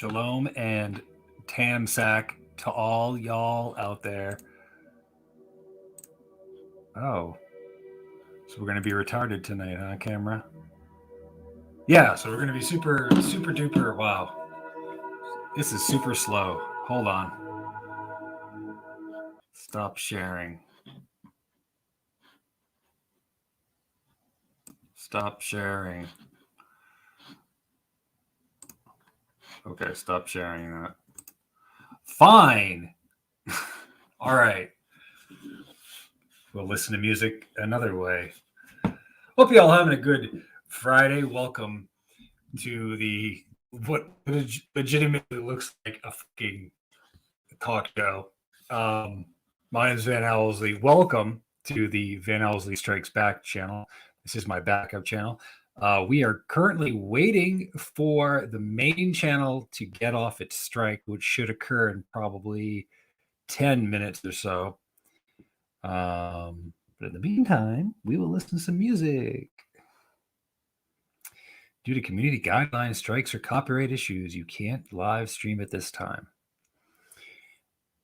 Shalom and Tamsack to all y'all out there. Oh, so we're going to be retarded tonight, huh, camera? Yeah, so we're going to be super duper. Wow. This is super slow. Hold on. Stop sharing. Stop sharing. Okay, stop sharing that. Fine. All right. We'll listen to music another way. Hope you all having a good Friday. Welcome to the what legitimately looks like a fucking talk show. My name is Van Owsley. Welcome to the Van Owsley Strikes Back channel. This is my backup channel. We are currently waiting for the main channel to get off its strike, which should occur in probably 10 minutes or so. But in the meantime, we will listen to some music. Due to community guidelines, strikes, or copyright issues, you can't live stream at this time.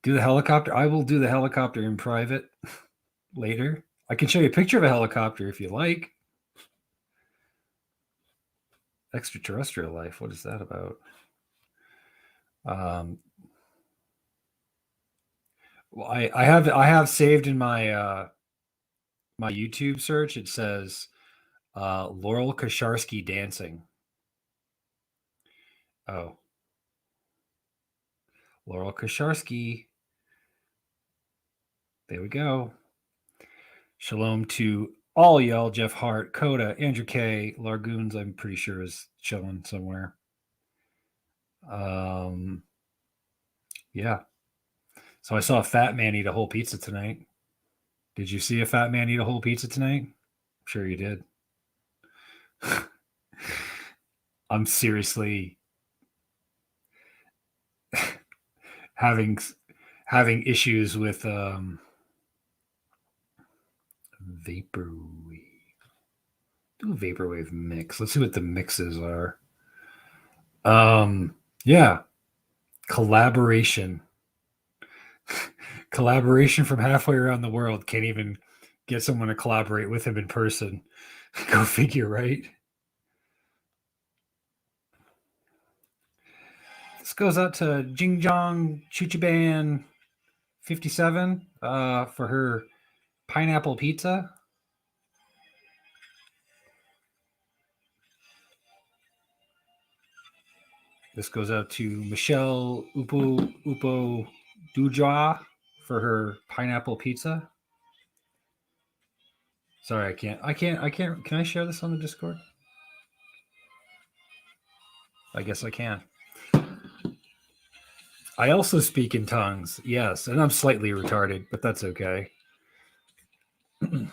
Do the helicopter. I will do the helicopter in private later. I can show you a picture of a helicopter if you like. Extraterrestrial life. What is that about? Well, I have saved in my my YouTube search. It says Laurel Kasharsky dancing. Oh, Laurel Kasharsky. There we go. Shalom to all y'all. Jeff Hart, Coda, Andrew K, Largoons. I'm pretty sure is chilling somewhere. Yeah. So I saw a fat man eat a whole pizza tonight. Did you see a fat man eat a whole pizza tonight? I'm sure you did. I'm seriously having issues with vaporwave. Do a vaporwave mix. Let's see what the mixes are. Yeah. Collaboration from halfway around the world. Can't even get someone to collaborate with him in person. Go figure, right? This goes out to Jingjong Chuchiban 57 for her pineapple pizza. This goes out to Michelle Upo Dujwa for her pineapple pizza. Sorry, I can't. Can I share this on the Discord? I guess I can. I also speak in tongues, yes, and I'm slightly retarded, but that's okay. Because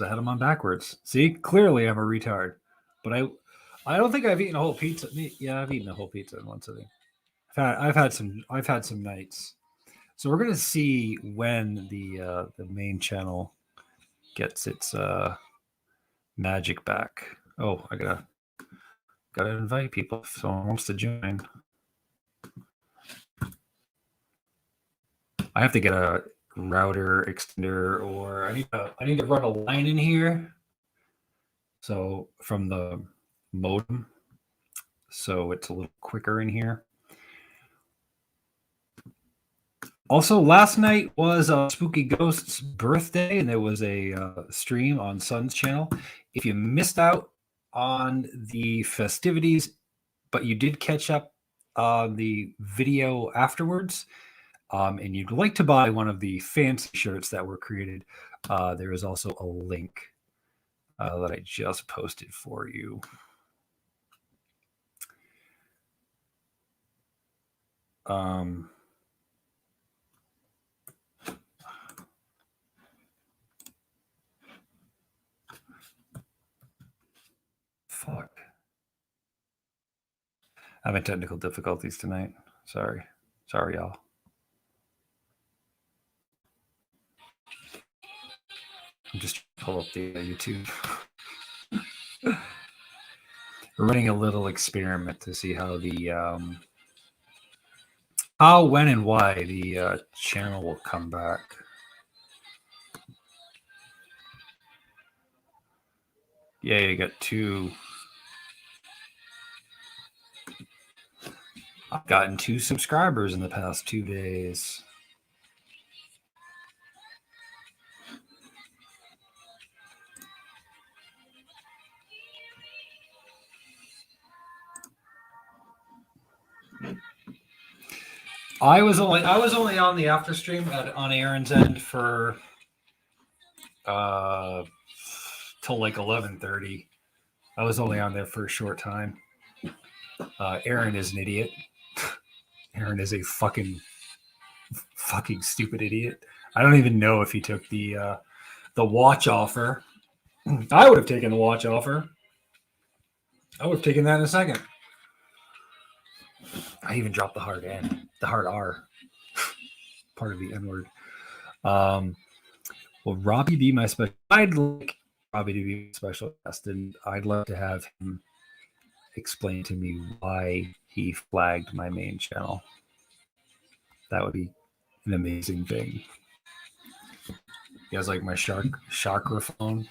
I had them on backwards. See, clearly I'm a retard, but I don't think I've eaten a whole pizza. Yeah, I've eaten a whole pizza in one sitting. I've had some nights. So we're gonna see when the main channel gets its magic back. Oh, I gotta invite people if someone wants to join. I have to get a router extender, or I need to run a line in here. So from the modem, so it's a little quicker in here. Also, last night was Spooky Ghost's birthday, and there was a stream on Sun's channel. If you missed out on the festivities, but you did catch up on the video afterwards, and you'd like to buy one of the fancy shirts that were created, there is also a link that I just posted for you. Fuck. Having technical difficulties tonight. Sorry, y'all. I'm just pull up the YouTube. We're running a little experiment to see how the how, when, and why the channel will come back. Yeah, you got two. I've gotten 2 subscribers in the past 2 days. I was only on the after stream on Aaron's end for till like 11:30. I was only on there for a short time. Aaron is an idiot. Aaron is a fucking stupid idiot. I don't even know if he took the watch offer. I would have taken the watch offer. I would have taken that in a second. I even dropped the hard N, the hard R, part of the N word. Will Robbie be my special? I'd like Robbie to be special guest, and I'd love to have him explain to me why he flagged my main channel. That would be an amazing thing. He has like my chakra phone.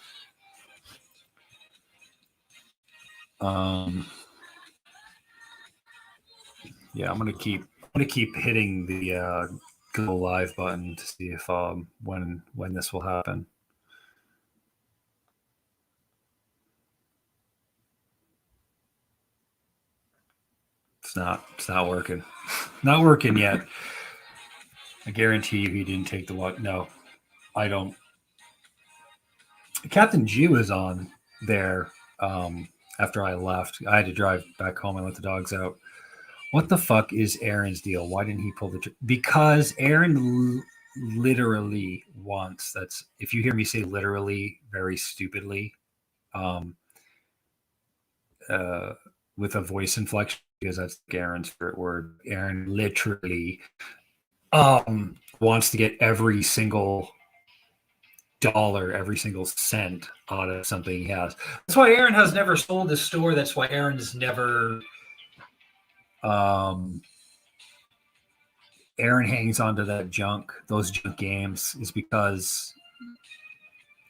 Yeah, I'm gonna keep hitting the go live button to see if when this will happen. It's not working. Not working yet. I guarantee you he didn't take the watch. No, I don't. Captain G was on there after I left. I had to drive back home and let the dogs out. What the fuck is Aaron's deal? Why didn't he pull the trigger? Because Aaron literally wants, that's, if you hear me say literally very stupidly, with a voice inflection, because that's Aaron's favorite word. Aaron literally wants to get every single dollar, every single cent out of something he has. That's why Aaron has never sold his store. That's why Aaron's never Aaron hangs onto that junk, those junk games, is because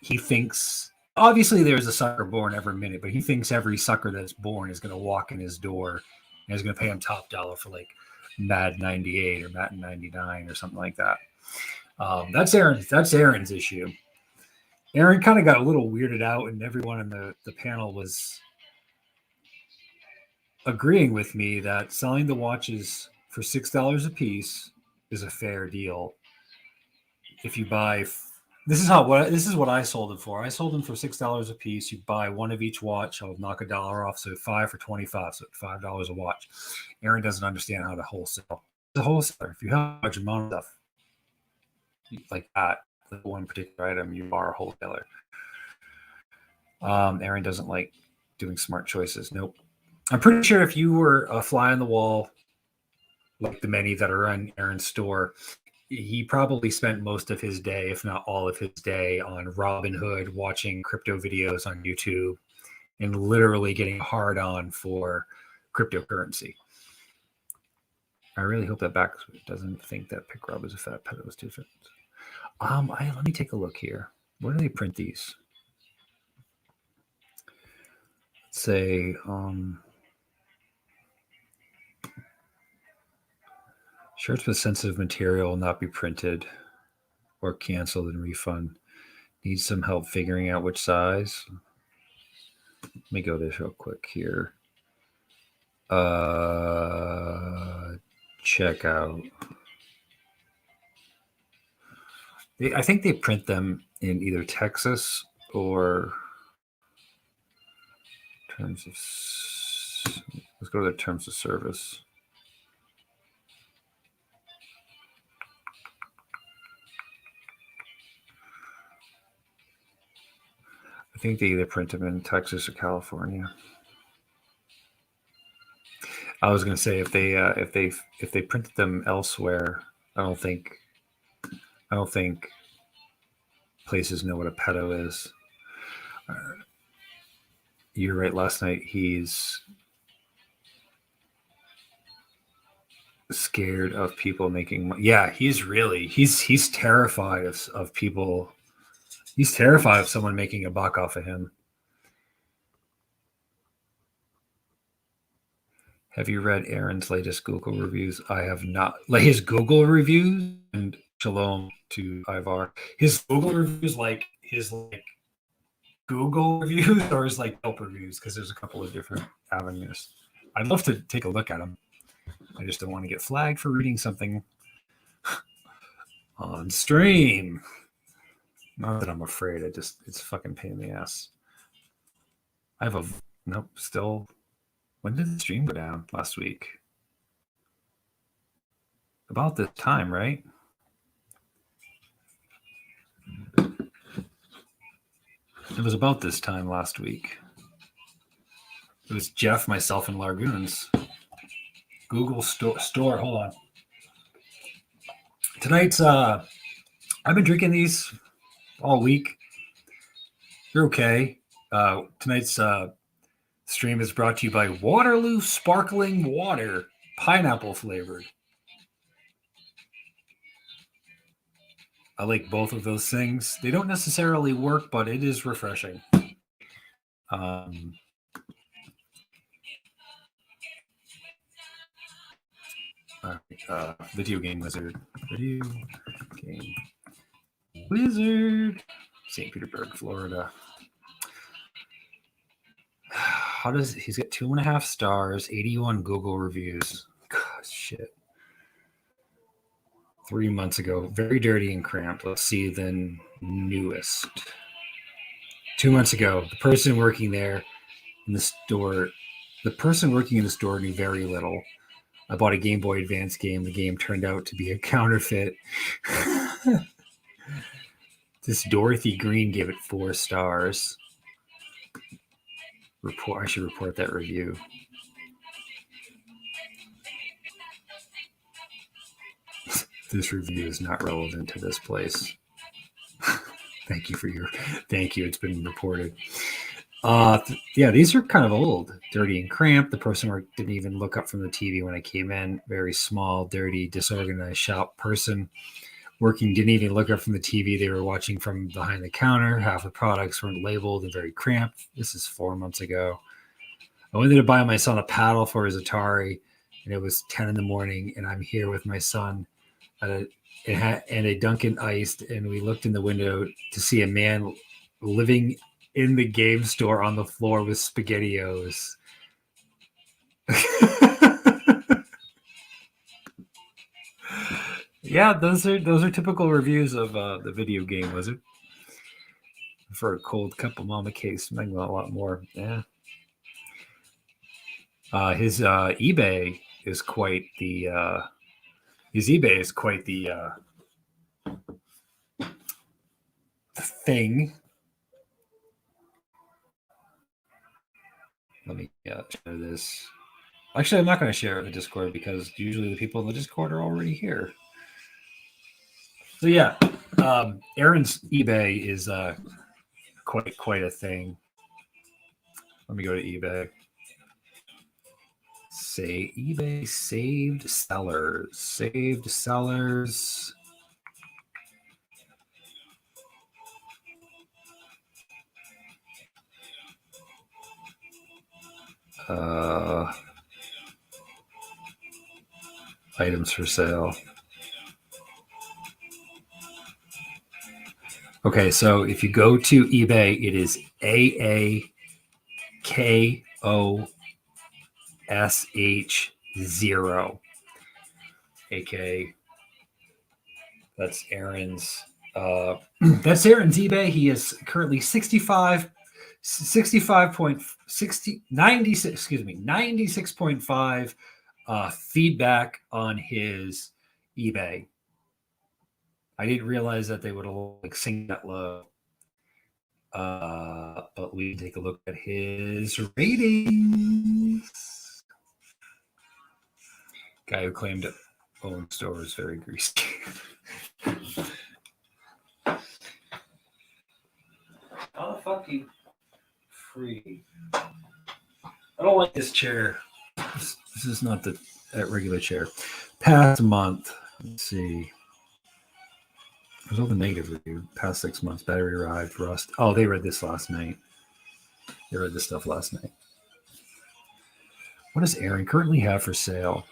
he thinks, obviously there's a sucker born every minute, but he thinks every sucker that's born is going to walk in his door and is going to pay him top dollar for like Mad 98 or Madden 99 or something like that. That's Aaron's issue. Aaron kind of got a little weirded out, and everyone in the panel was agreeing with me that selling the watches for $6 a piece is a fair deal. If you buy, this is what I sold them for. I sold them for $6 a piece. You buy one of each watch, I'll knock $1 off, so 5 for 25, so $5 a watch. Aaron doesn't understand how to wholesale. The wholesaler, if you have a large amount of stuff like that, like one particular item, you are a wholesaler. Aaron doesn't like doing smart choices. Nope. I'm pretty sure if you were a fly on the wall, like the many that are in Aaron's store, he probably spent most of his day, if not all of his day, on Robinhood, watching crypto videos on YouTube, and literally getting hard on for cryptocurrency. I really hope that back doesn't think that Pick Rob is a fat pet. It was different. Let me take a look here. Where do they print these? Let's say shirts with sensitive material will not be printed or canceled and refund. Need some help figuring out which size. Let me go this real quick here. Checkout. I think they print them in either Texas or terms of. Let's go to the terms of service. I think they either print them in Texas or California. I was going to say if they printed them elsewhere, I don't think places know what a pedo is. you're right. Last night he's scared of people making money. Yeah, he's terrified of people. He's terrified of someone making a buck off of him. Have you read Aaron's latest Google reviews? I have not. Like his Google reviews, and shalom to Ivar. His Google reviews, like his Google reviews, or his Yelp reviews, because there's a couple of different avenues. I'd love to take a look at them. I just don't want to get flagged for reading something on stream. Not that I'm afraid. It's a fucking pain in the ass. I have a nope. Still, when did the stream go down last week? About this time, right? It was about this time last week. It was Jeff, myself, and Largoons. Google store. Hold on. Tonight's I've been drinking these all week. They're okay. Tonight's stream is brought to you by Waterloo Sparkling Water, pineapple flavored. I like both of those things. They don't necessarily work, but it is refreshing. Video game wizard. Video game wizard. St. Petersburg, Florida. How does he's got 2.5 stars, 81 Google reviews? God, shit. 3 months ago, very dirty and cramped. Let's see the newest. 2 months ago, the person working there in the store, knew very little. I bought a Game Boy Advance game. The game turned out to be a counterfeit. This Dorothy Green gave it 4 stars. I should report that review. This review is not relevant to this place. Thank you. It's been reported. Yeah, these are kind of old, dirty and cramped. The person didn't even look up from the TV when I came in. Very small, dirty, disorganized shop person working didn't even look up from the TV. They were watching from behind the counter. Half the products weren't labeled and very cramped. This is 4 months ago. I wanted to buy my son a paddle for his Atari, and it was 10 in the morning, and I'm here with my son and a Dunkin' Iced, and we looked in the window to see a man living in the game store on the floor with SpaghettiOs. Yeah, those are typical reviews of the video game wizard. For a cold cup of mama case, maybe a lot more. Yeah. His eBay is quite the thing. Let me share this. Actually, I'm not going to share it in the Discord because usually the people in the Discord are already here. So yeah, Aaron's eBay is quite a thing. Let me go to eBay. Say eBay saved sellers. Items for sale. Okay, so if you go to eBay, it is AAKOSH0. AK. That's Aaron's. That's Aaron's eBay. He is currently 96.5 feedback on his eBay. I didn't realize that they would sing that low. But we take a look at his ratings. Guy who claimed to own store is very greasy. How the fuck do you free don't like this chair. This is not the regular chair. Past month. Let's see. There's all the negative review. Past 6 months. Battery arrived. Rust. Oh, they read this last night. They read this stuff last night. What does Aaron currently have for sale?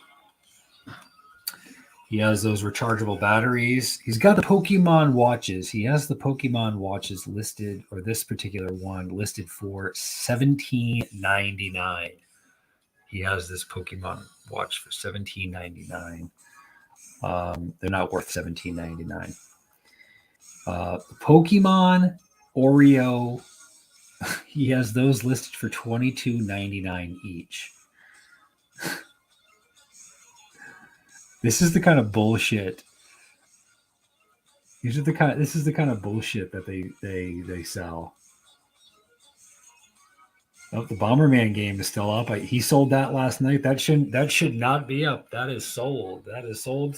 He has those rechargeable batteries. He's got the Pokemon watches. He has the Pokemon watches listed, or this particular one listed for $17.99. He has this Pokemon watch for $17.99. They're not worth $17.99. Pokemon Oreo. He has those listed for $22.99 each. This is the kind of bullshit. This is the kind of bullshit that they sell. Oh, the Bomberman game is still up. He sold that last night. That should not be up. That is sold. That is sold.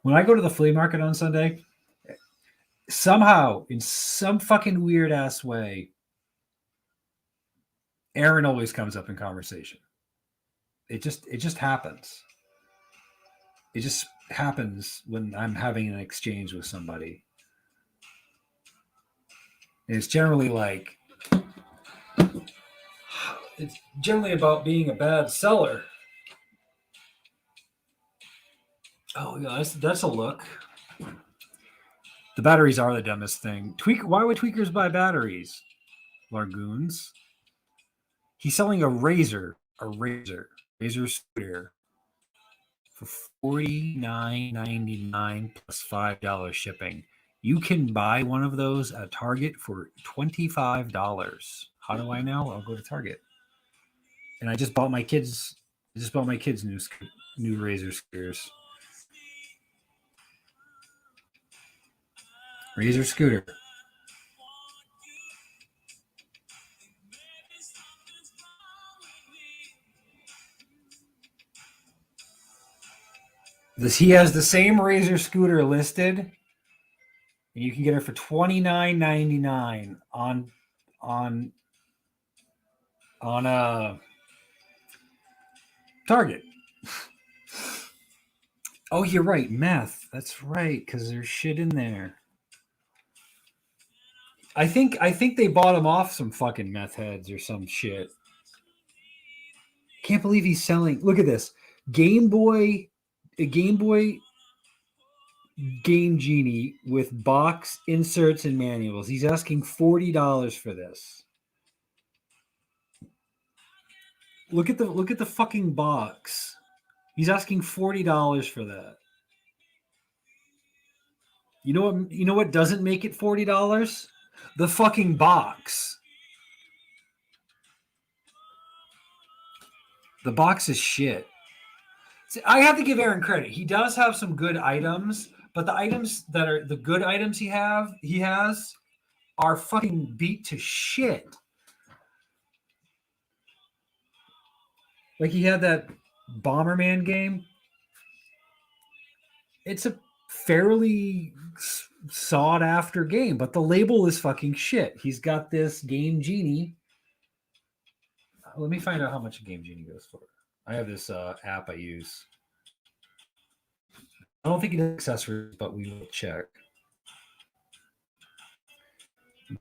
When I go to the flea market on Sunday, somehow, in some fucking weird ass way, Aaron always comes up in conversation. It just happens. It just happens when I'm having an exchange with somebody. And it's generally about being a bad seller. Oh, yeah, that's a look. The batteries are the dumbest thing. Why would tweakers buy batteries? Largoons. He's selling a razor scooter for $49.99 plus $5 shipping. You can buy one of those at Target for $25. How do I know? I'll go to Target. And I just bought my kids new razor scooters. Razor scooter. He has the same razor scooter listed, and you can get it for $29.99 on Target. Oh, you're right, meth. That's right, because there's shit in there. I think they bought him off some fucking meth heads or some shit. Can't believe he's selling. Look at this. Game Boy Game Genie with box inserts and manuals. He's asking $40 for this. Look at the fucking box. He's asking $40 for that. You know what doesn't make it $40? The fucking box. The box is shit. See, I have to give Aaron credit. He does have some good items, but the items that are the good items he has are fucking beat to shit. Like he had that Bomberman game. It's a fairly sought after game, but the label is fucking shit. He's got this Game Genie. Let me find out how much a Game Genie goes for. I have this app I use. I don't think it has accessories, but we will check.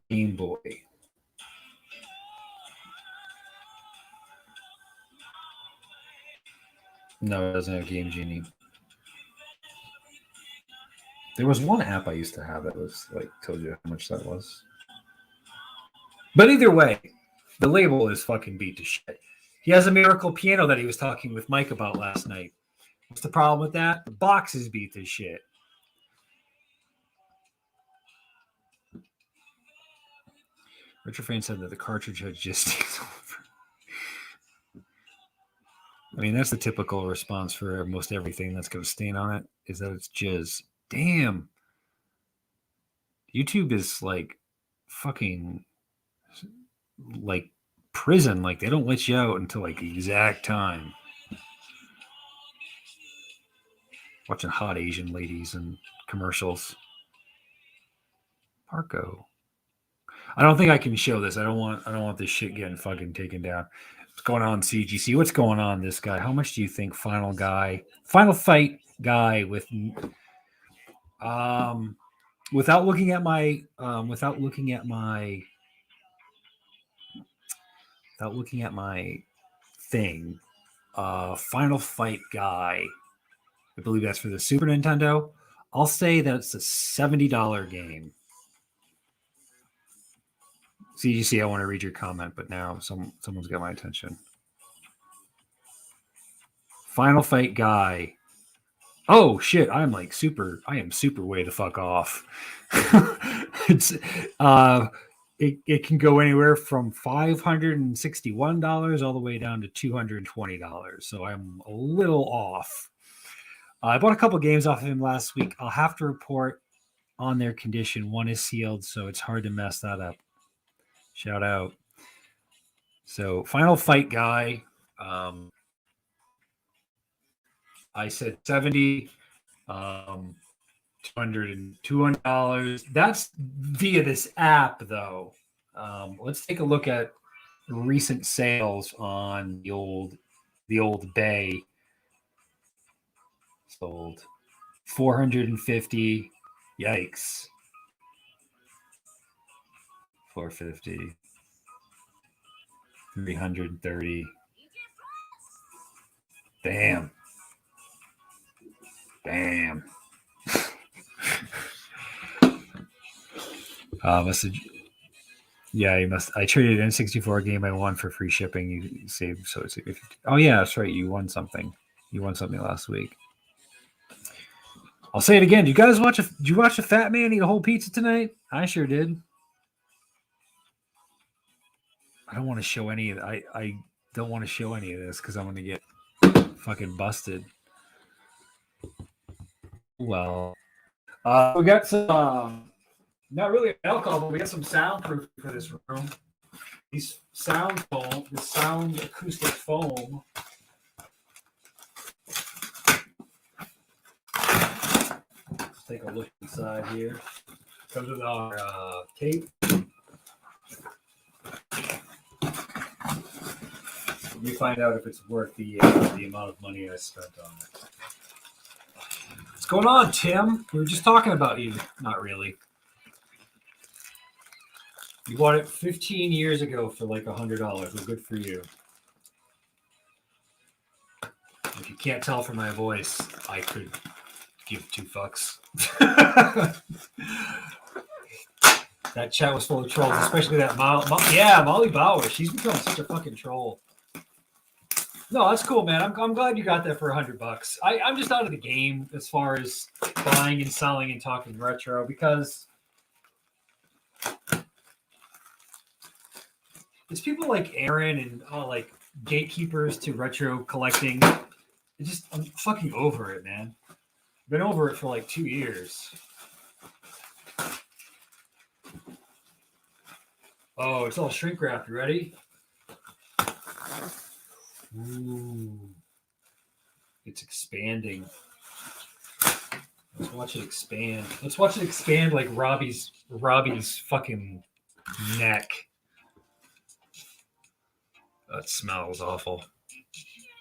Game Boy. No, it doesn't have Game Genie. There was one app I used to have that was like told you how much that was. But either way, the label is fucking beat to shit. He has a miracle piano that he was talking with Mike about last night. What's the problem with that? The box is beat to shit. Richard Frayne said that the cartridge had just takes over. I mean, that's the typical response for most everything that's got a stain on it, is that it's jizz. Damn. YouTube is like fucking like prison. Like they don't let you out until like the exact time. Watching hot Asian ladies and commercials. Marco. I don't think I can show this. I don't want this shit getting fucking taken down. What's going on, CGC? What's going on, this guy? How much do you think final fight guy without looking at my thing, final fight guy, I believe that's for the Super Nintendo. I'll say that it's a $70 game. CGC, I want to read your comment, but now someone's got my attention. Final fight guy. Oh shit! I am super way the fuck off. It's it can go anywhere from $561 all the way down to $220. So I'm a little off. I bought a couple games off of him last week. I'll have to report on their condition. One is sealed, so it's hard to mess that up. Shout out. So final fight guy. I said 70, $200. That's via this app, though. Let's take a look at recent sales on the old Bay. Sold 450. Yikes. 450. 330. Damn. You must. I traded an N64 game I won for free shipping. You saved, so it's. Oh yeah, that's right. You won something. You won something last week. I'll say it again. Did you watch a fat man eat a whole pizza tonight? I sure did. I don't want to show any of it. I don't want to show any of this because I'm going to get fucking busted. Well, we got some, not really alcohol, but we got some soundproof for this room. This sound acoustic foam. Let's take a look inside here. Comes with our tape. Let me find out if it's worth the amount of money I spent on it. What's going on, Tim? We were just talking about you. Not really. You bought it 15 years ago for like $100. Well, good for you. If you can't tell from my voice, I could give two fucks. That chat was full of trolls, especially that Molly Bauer. She's become such a fucking troll. No, that's cool, man. I'm glad you got that for $100. I'm just out of the game as far as buying and selling and talking retro because it's people like Aaron and like gatekeepers to retro collecting. I'm fucking over it, man. Been over it for like 2 years. Oh, it's all shrink wrapped. You ready? Ooh. It's expanding. Let's watch it expand. Let's watch it expand like Robbie's fucking neck. That smells awful.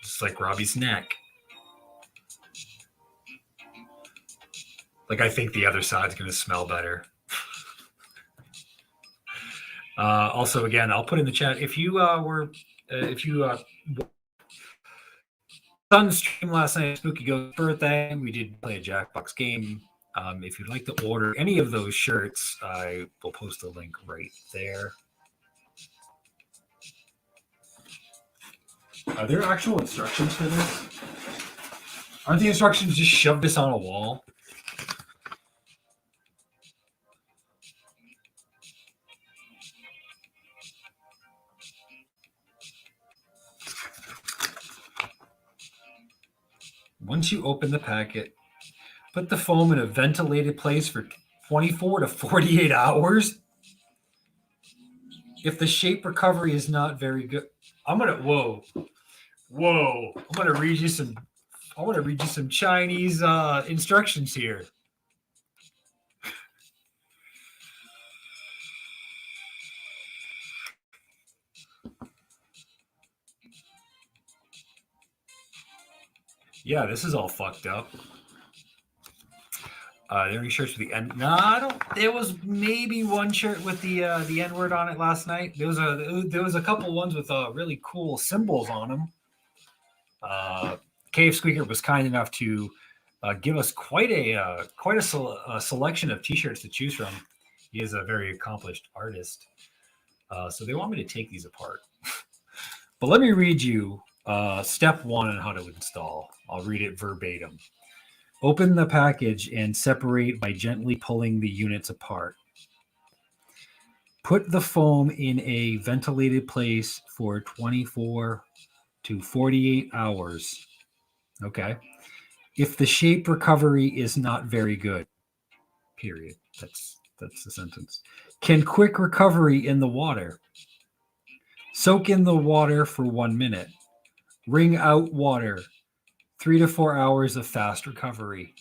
Just like Robbie's neck. Like I think the other side's gonna smell better. Also, again, I'll put in the chat if you on the stream last night, Spooky Ghost birthday, we did play a Jackbox game. If you'd like to order any of those shirts, I will post a link right there. Are there actual instructions for this? Aren't the instructions just shove this on a wall? Once you open the packet, put the foam in a ventilated place for 24 to 48 hours. If the shape recovery is not very good, I'm going to read you some I want to read you some Chinese instructions here. Yeah, this is all fucked up. The only shirts with the N. No, I don't. There was maybe one shirt with the N word on it last night. There was a couple ones with really cool symbols on them. Cave Squeaker was kind enough to give us quite a selection of T-shirts to choose from. He is a very accomplished artist, so they want me to take these apart. But let me read you step one on how to install. I'll read it verbatim. Open the package and separate by gently pulling the units apart. Put the foam in a ventilated place for 24 to 48 hours. Okay. If the shape recovery is not very good, period. That's the sentence. Can quick recovery in the water. Soak in the water for 1 minute. Wring out water. 3 to 4 hours of fast recovery.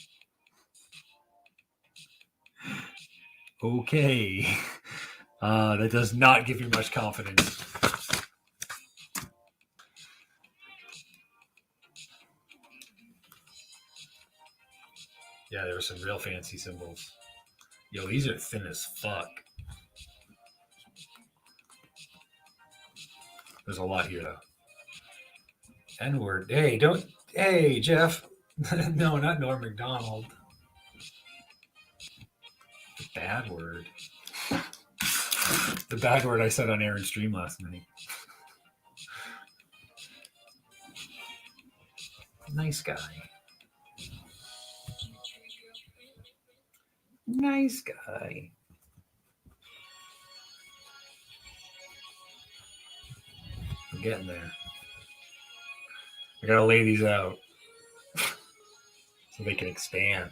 Okay. That does not give you much confidence. Yeah, there were some real fancy symbols. Yo, these are thin as fuck. There's a lot here, though. N-word. Hey, don't. Hey, Jeff. No, not Norm MacDonald. The bad word. The bad word I said on Aaron's stream last night. Nice guy. Nice guy. I'm getting there. I gotta lay these out so they can expand.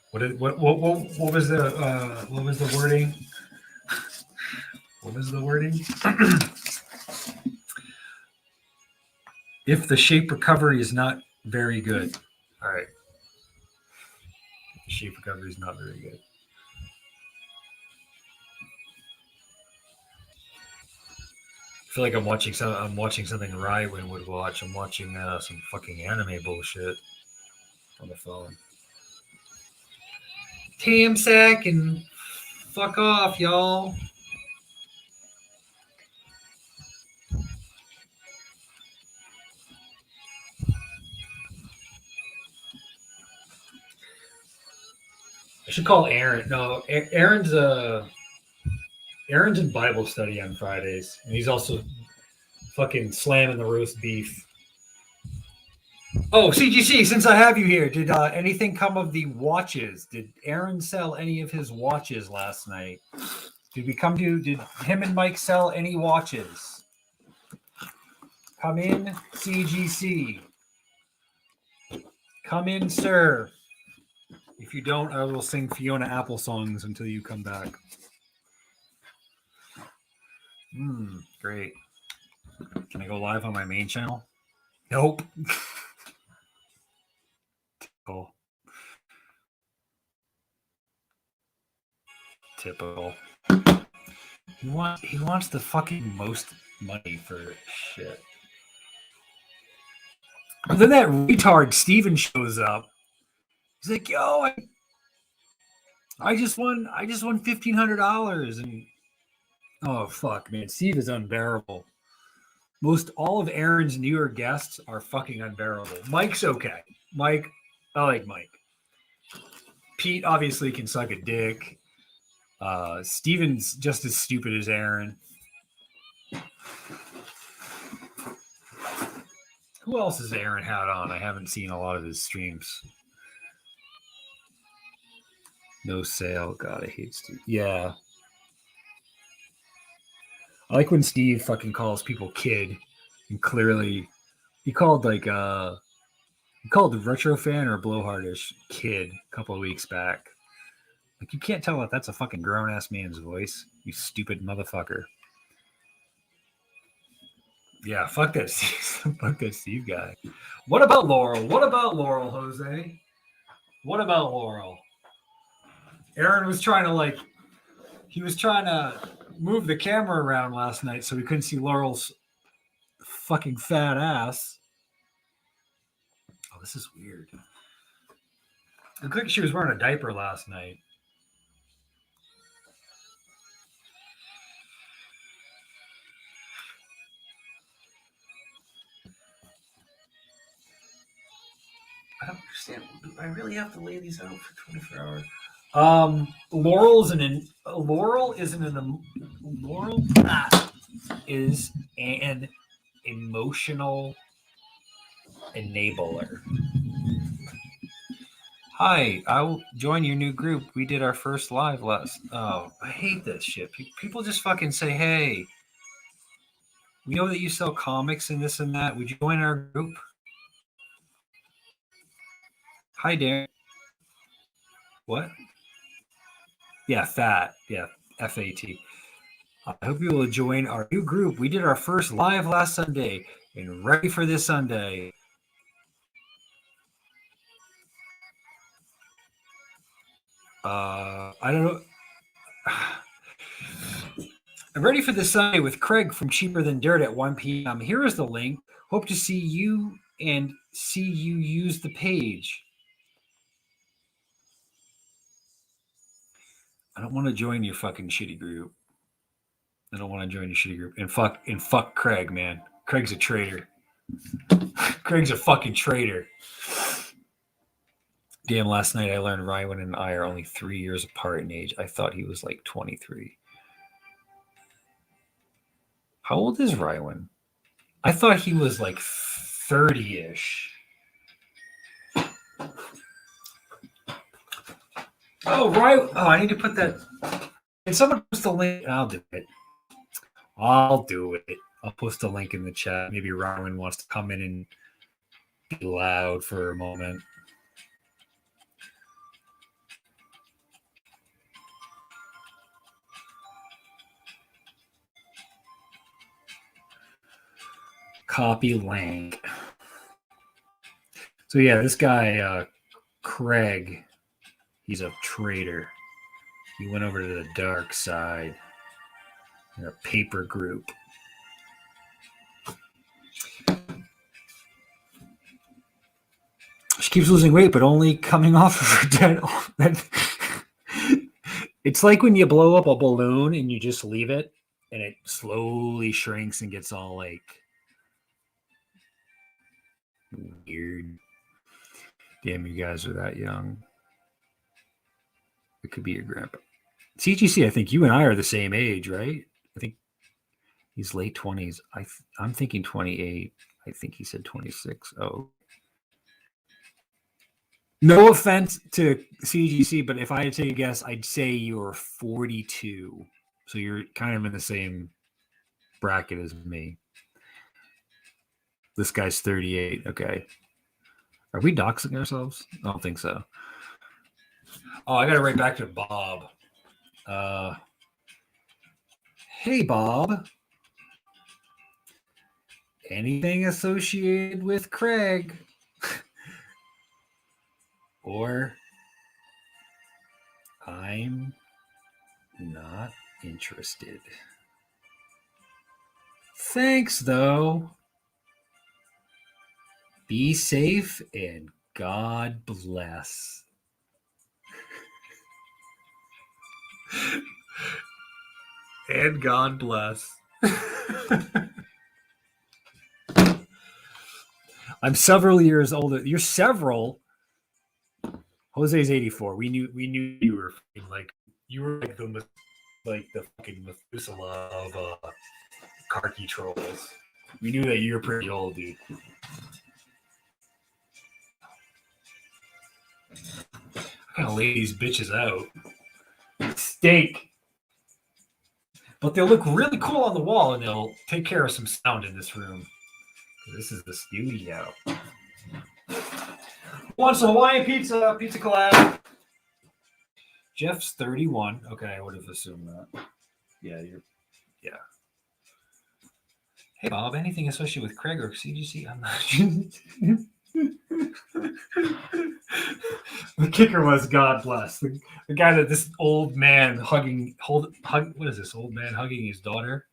What was the wording? What was the wording? If the shape recovery is not very good. All right. The shape recovery is not very good. I feel like I'm watching something Rywin would watch. I'm watching some fucking anime bullshit on the phone. Tamsack and fuck off, y'all. I should call Aaron. No, Aaron's in Bible study on Fridays, and he's also fucking slamming the roast beef. Oh, CGC, since I have you here, did anything come of the watches? Did Aaron sell any of his watches last night? Did him and Mike sell any watches? Come in, CGC. Come in, sir. If you don't, I will sing Fiona Apple songs until you come back. Great. Can I go live on my main channel? Nope. Typical. Typical. He wants the fucking most money for shit. And then that retard Steven shows up. He's like, yo, I just won $1,500 and oh fuck, man, Steve is unbearable. Most all of Aaron's newer guests are fucking unbearable. Mike's okay. I like Mike. Pete obviously can suck a dick. Steven's just as stupid as Aaron. Who else has Aaron had on? I haven't seen a lot of his streams. No sale. God, I hate Steve. Yeah. I like when Steve fucking calls people kid, and clearly he called the retro fan or blowhardish kid a couple of weeks back. Like, you can't tell that that's a fucking grown ass man's voice, you stupid motherfucker. Yeah, fuck that Steve. Fuck that Steve guy. What about Laurel? What about Laurel, Jose? What about Laurel? Aaron was trying to he was trying to move the camera around last night so we couldn't see Laurel's fucking fat ass. Oh, this is weird. It looked like she was wearing a diaper last night. I don't understand. Do I really have to lay these out for 24 hours? Laurel is an emotional enabler. Hi, I'll join your new group. We did our first live last. Oh, I hate this shit. People just fucking say, "Hey, we know that you sell comics and this and that. Would you join our group?" Hi, Darren. What? Yeah, fat. Yeah, FAT. I hope you will join our new group. We did our first live last Sunday and ready for this Sunday. I don't know. I'm ready for this Sunday with Craig from Cheaper Than Dirt at 1 p.m. Here is the link. Hope to see you and see you use the page. I don't want to join your fucking shitty group. I don't want to join your shitty group. And fuck Craig, man. Craig's a traitor. Craig's a fucking traitor. Damn, last night I learned Ryan and I are only 3 years apart in age. I thought he was like 23. How old is Ryan? I thought he was like 30-ish. Oh, right. Oh, I need to put that. Can someone post the link? I'll do it. I'll do it. I'll post a link in the chat. Maybe Ryan wants to come in and be loud for a moment. Copy link. So yeah, this guy, Craig, he's a traitor. He went over to the dark side in a paper group. She keeps losing weight, but only coming off of her dead. It's like when you blow up a balloon and you just leave it and it slowly shrinks and gets all like weird. Damn, you guys are that young. It could be your grandpa. CGC, I think you and I are the same age, right? I think he's late 20s. I'm thinking 28. I think he said 26. Oh. No offense to CGC, but if I had to take a guess, I'd say you're 42. So you're kind of in the same bracket as me. This guy's 38. Okay. Are we doxing ourselves? I don't think so. Oh, I got to write back to Bob. Hey, Bob. Anything associated with Craig? Or I'm not interested. Thanks, though. Be safe and God bless. And God bless. I'm several years older. You're several. Jose's 84. We knew you were like the fucking Methuselah of Karki trolls. We knew that you were pretty old, dude. I gotta lay these bitches out. Steak. But they'll look really cool on the wall and they'll take care of some sound in this room. This is the studio. Want some Hawaiian pizza? Pizza collab. Jeff's 31. Okay, I would have assumed that. Yeah. Hey, Bob, anything especially with Craig or CGC? I'm not. The kicker was God bless the guy that this old man hug. What is this old man hugging his daughter?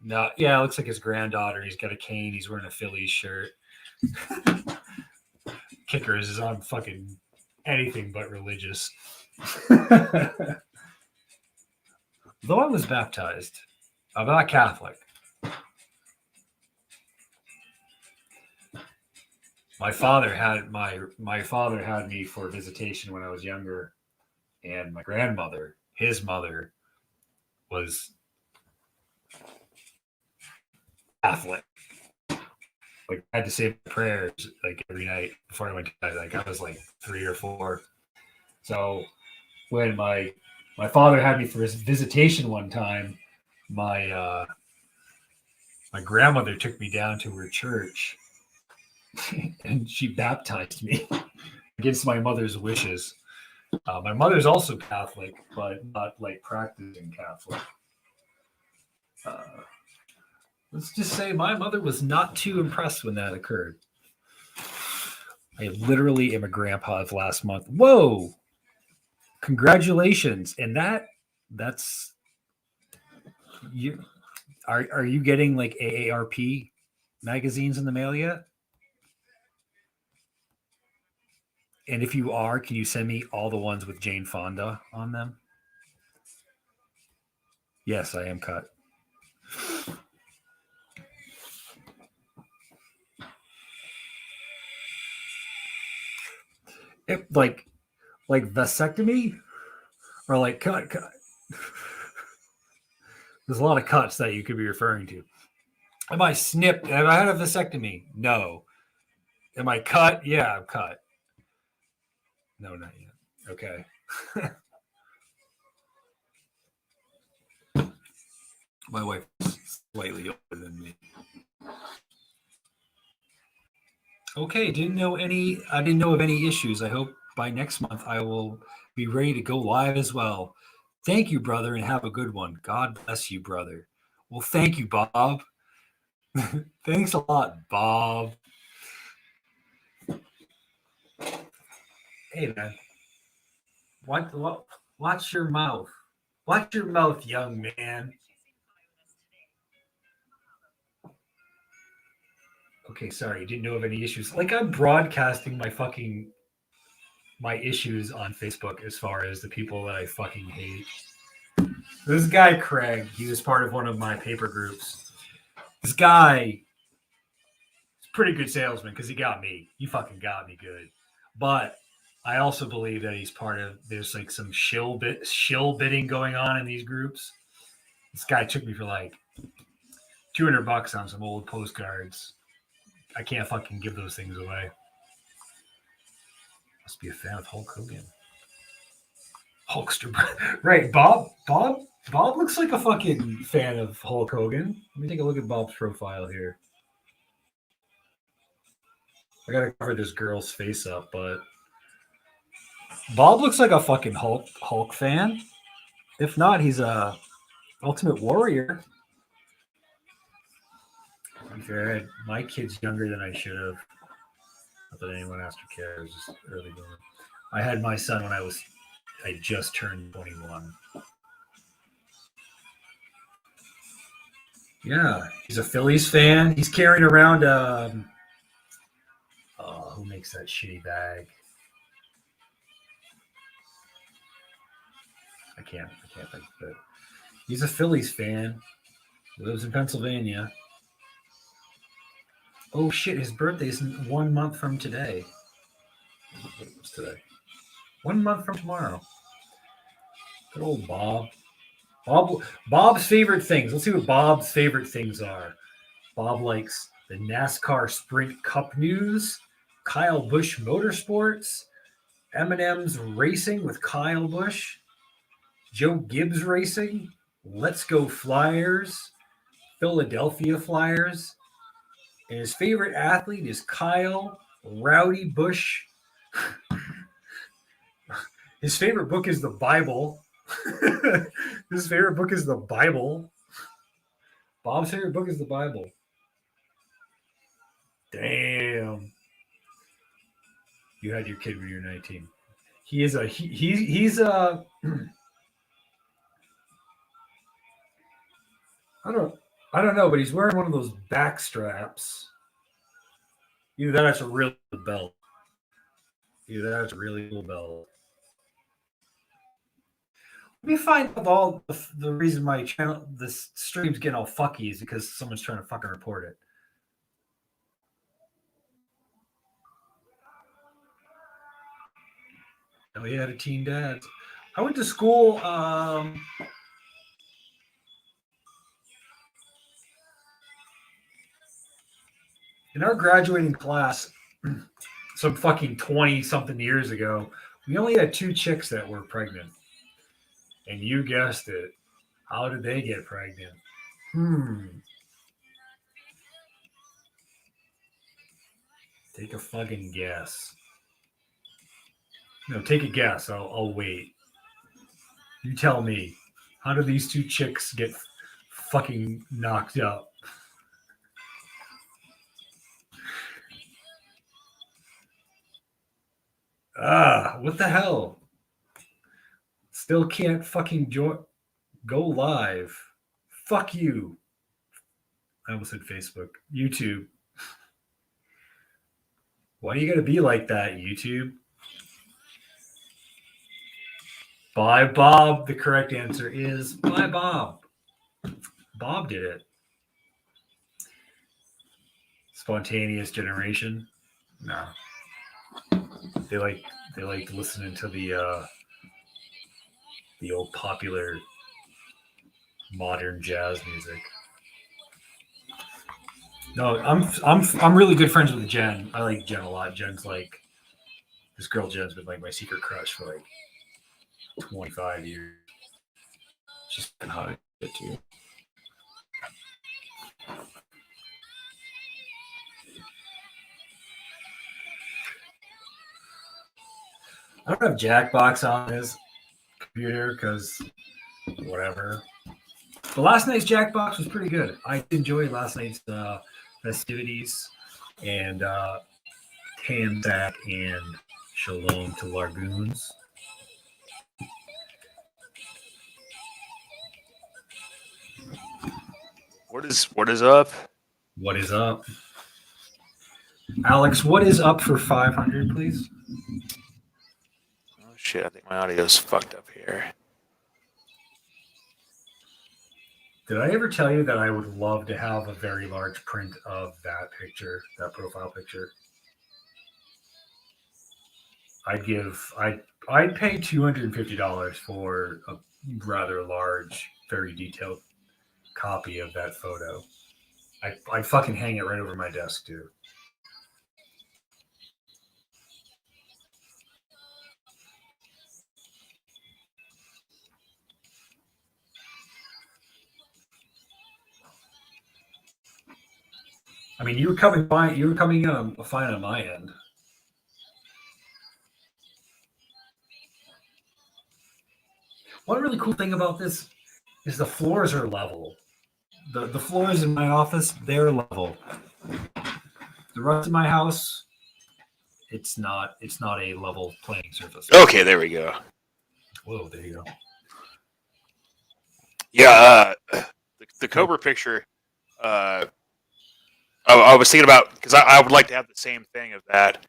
No, yeah, it looks like his granddaughter. He's got a cane. He's wearing a Phillies shirt. Kicker is on fucking anything but religious. Though I was baptized, I'm not Catholic. My father had me for visitation when I was younger, and my grandmother, his mother, was Catholic. Like I had to say prayers like every night before I went to bed. Like I was like 3 or 4. So when my father had me for his visitation one time, my my grandmother took me down to her church and she baptized me against my mother's wishes. My mother's also Catholic, but not like practicing Catholic. Let's just say my mother was not too impressed when that occurred. I literally am a grandpa of last month. Whoa! Congratulations! And that's you. Are you getting like AARP magazines in the mail yet? And if you are, can you send me all the ones with Jane Fonda on them? Yes, I am cut. Like vasectomy or like cut. There's a lot of cuts that you could be referring to. Am I snipped? Have I had a vasectomy? No. Am I cut? Yeah, I'm cut. No, not yet. Okay. My wife is slightly older than me. Okay, I didn't know of any issues. I hope by next month I will be ready to go live as well. Thank you, brother, and have a good one. God bless you, brother. Well, thank you, Bob. Thanks a lot, Bob. Hey, man. Watch your mouth. Watch your mouth, young man. Okay, sorry, didn't know of any issues. Like I'm broadcasting my issues on Facebook as far as the people that I fucking hate. This guy Craig, he was part of one of my paper groups. This guy is a pretty good salesman because he got me. He fucking got me good. But I also believe that he's part of there's like some shill bidding going on in these groups. This guy took me for like $200 on some old postcards. I can't fucking give those things away. Must be a fan of Hulk Hogan. Hulkster, right? Bob looks like a fucking fan of Hulk Hogan. Let me take a look at Bob's profile here. I gotta cover this girl's face up, but Bob looks like a fucking Hulk fan. If not, he's a Ultimate Warrior. To be fair, my kid's younger than I should have. Not that anyone asked or cared. It was just early going. I had my son when I just turned 21. Yeah, he's a Phillies fan. He's carrying around who makes that shitty bag? I can't think of it. He's a Phillies fan. Lives in Pennsylvania. Oh shit, his birthday's 1 month from today. What's today? 1 month from tomorrow. Good old Bob. Bob's favorite things. Let's see what Bob's favorite things are. Bob likes the NASCAR Sprint Cup News, Kyle Busch Motorsports, M&M's Racing with Kyle Busch, Joe Gibbs Racing, Let's Go Flyers, Philadelphia Flyers, and his favorite athlete is Kyle Rowdy Busch. His favorite book is the Bible. His favorite book is the Bible. Bob's favorite book is the Bible. Damn. You had your kid when you were 19. He's a I don't I don't know, but he's wearing one of those back straps. Either that or it's a really cool belt. Either that or it's a really cool belt. Let me find out all the reason my channel this stream's getting all fucky is because someone's trying to fucking report it. Oh yeah, the teen dads. I went to school. In our graduating class, some fucking 20 something years ago, we only had 2 chicks that were pregnant. And you guessed it. How did they get pregnant? Take a fucking guess. No, take a guess. I'll wait. You tell me. How did these 2 chicks get fucking knocked up? What the hell? Still can't fucking go live. Fuck you. I almost said Facebook. YouTube. Why do you gotta be like that, YouTube? Bye, Bob. The correct answer is bye, Bob. Bob did it. Spontaneous generation. No. They like listening to the old popular modern jazz music. No, I'm really good friends with Jen. I like Jen a lot. Jen's like this girl. Jen's been like my secret crush for like 25 years. She's been hot as shit too. I don't have Jackbox on his computer because whatever. But last night's Jackbox was pretty good. I enjoyed last night's festivities and Tanzak and Shalom to Largoons. What is up? What is up? Alex, what is up for 500, please? Oh shit, I think my audio's fucked up here. Did I ever tell you that I would love to have a very large print of that picture, that profile picture? I'd pay $250 for a rather large, very detailed copy of that photo. I'd fucking hang it right over my desk too. I mean, you were coming fine. You were coming fine on my end. One really cool thing about this is the floors are level. The floors in my office, they're level. The rest of my house, it's not a level playing surface. Okay, there we go. Whoa, there you go. Yeah, the Cobra picture. I was thinking about because I would like to have the same thing of that,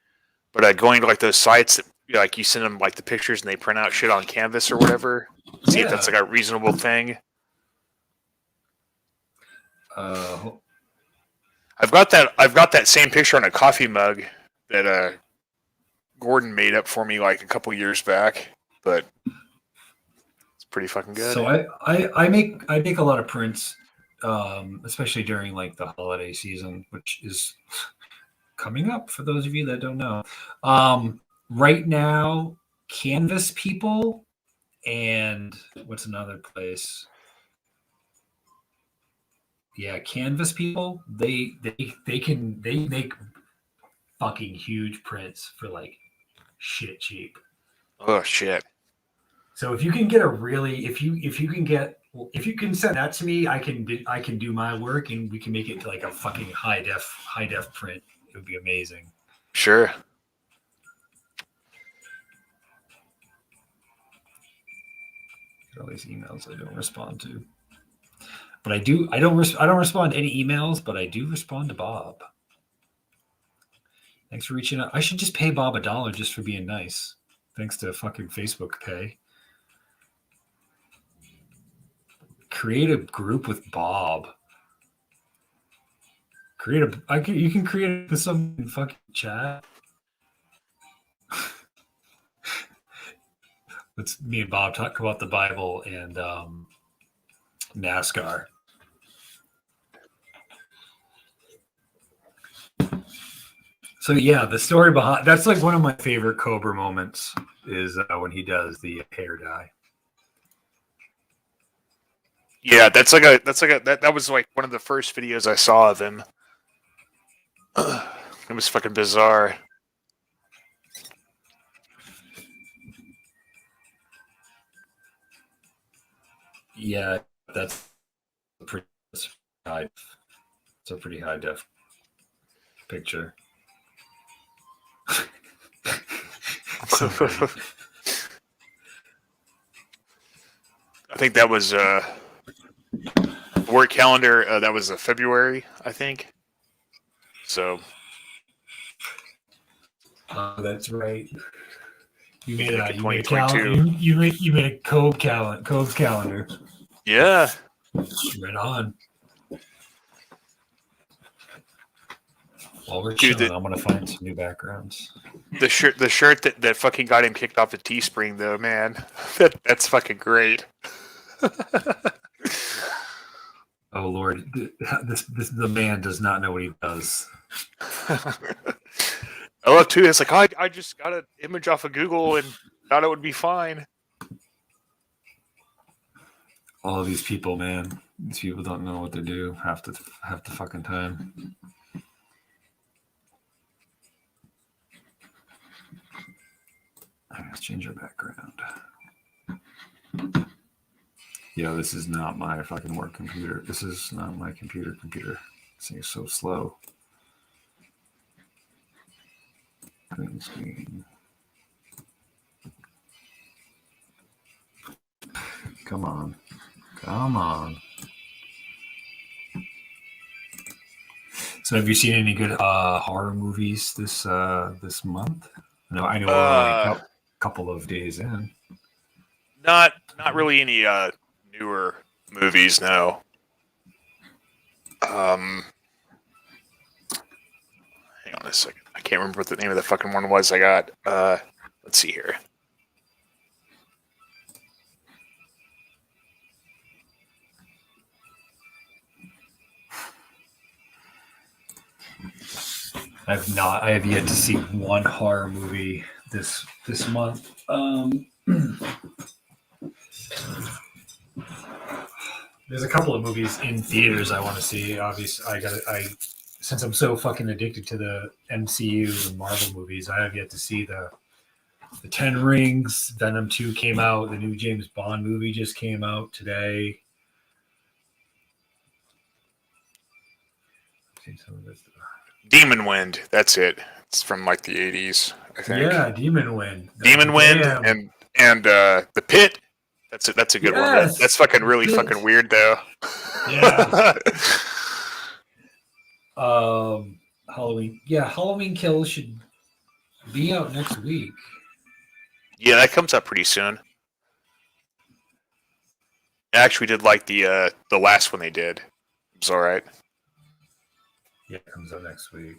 but going to like those sites that like you send them like the pictures and they print out shit on canvas or whatever. See if that's like a reasonable thing. I've got that same picture on a coffee mug that Gordon made up for me like a couple years back, but it's pretty fucking good. So I make a lot of prints, especially during like the holiday season, which is coming up for those of you that don't know. Right now, Canvas People and what's another place? Yeah, Canvas People. They make fucking huge prints for like shit cheap. Oh shit. So if you can get if you can get Well, if you can send that to me, I can do my work and we can make it into like a fucking high def print. It would be amazing. Sure. All these emails I don't respond to, but I do. I don't respond to any emails, but I do respond to Bob. Thanks for reaching out. I should just pay Bob $1 just for being nice. Thanks to fucking Facebook Pay. Create a group with Bob. You can create a some fucking chat. Let's me and Bob talk about the Bible and NASCAR. So yeah, the story behind that's like one of my favorite Cobra moments is when he does the hair dye. Yeah, that was like one of the first videos I saw of him. It was fucking bizarre. Yeah, that's a pretty high. It's a pretty high def picture. So I think that was work calendar. That was February, I think. So. That's right. You made a Cove's calendar. Yeah. Right on. While we're chilling, I'm gonna find some new backgrounds. The shirt that fucking got him kicked off the Teespring, though, man. That's fucking great. Oh Lord, the man does not know what he does. I love too. It's like I just got an image off of Google and thought it would be fine. All of these people, man. These people don't know what to do half the fucking time. Let's change our background. Yeah, this is not my fucking work computer. This is not my computer. This thing is so slow. Green screen. Come on. So, have you seen any good horror movies this month? I know we're only a couple of days in. Not really any newer movies, no. Hang on a second. I can't remember what the name of the fucking one was I got. Let's see here. I have yet to see one horror movie this month. There's a couple of movies in theaters I want to see. Obviously, since I'm so fucking addicted to the MCU and Marvel movies, I have yet to see the 10 Rings. Venom 2 came out. The new James Bond movie just came out today. Demon Wind. That's it. It's from like the 80s, I think. Yeah, Demon Wind. Demon Wind and The Pit. That's a good one. That's fucking really fucking weird though. Yeah. Halloween. Yeah, Halloween Kills should be out next week. Yeah, that comes up pretty soon. I actually did like the last one they did. It was all right. Yeah, it comes out next week.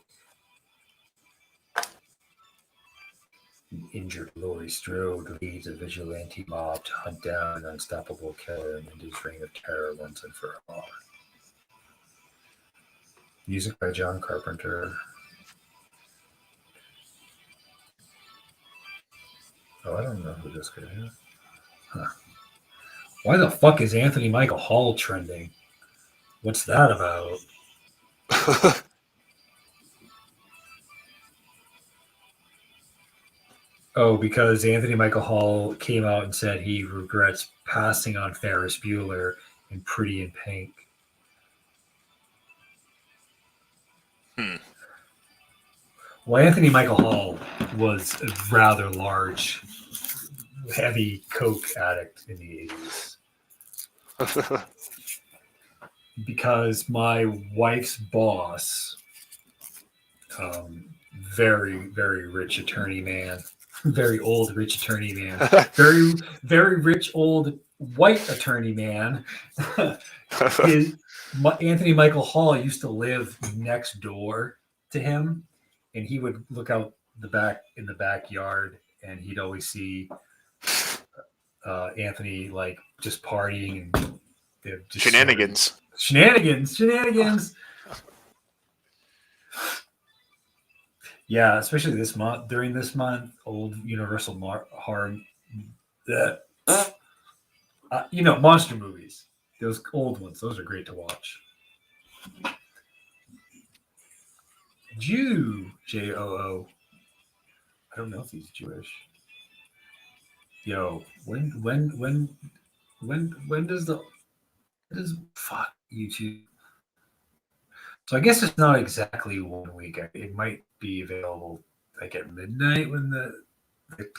An injured Laurie Strode leads a vigilante mob to hunt down an unstoppable killer and end his reign of terror once and for all. Music by John Carpenter. Oh, I don't know who this guy is. Huh. Why the fuck is Anthony Michael Hall trending? What's that about? Oh, because Anthony Michael Hall came out and said he regrets passing on Ferris Bueller and Pretty in Pink. Well, Anthony Michael Hall was a rather large, heavy coke addict in the 80s. Because my wife's boss, very, very rich attorney man, very old rich attorney man, very, very rich old white attorney man. Anthony Michael Hall used to live next door to him, and he would look out in the backyard, and he'd always see Anthony like just partying and just shenanigans. Yeah, especially this month. During this month, old Universal horror, monster movies. Those old ones, those are great to watch. Jew, Joo. I don't know if he's Jewish. Yo, when does fuck YouTube? So I guess it's not exactly 1 week. It might be available like at midnight when the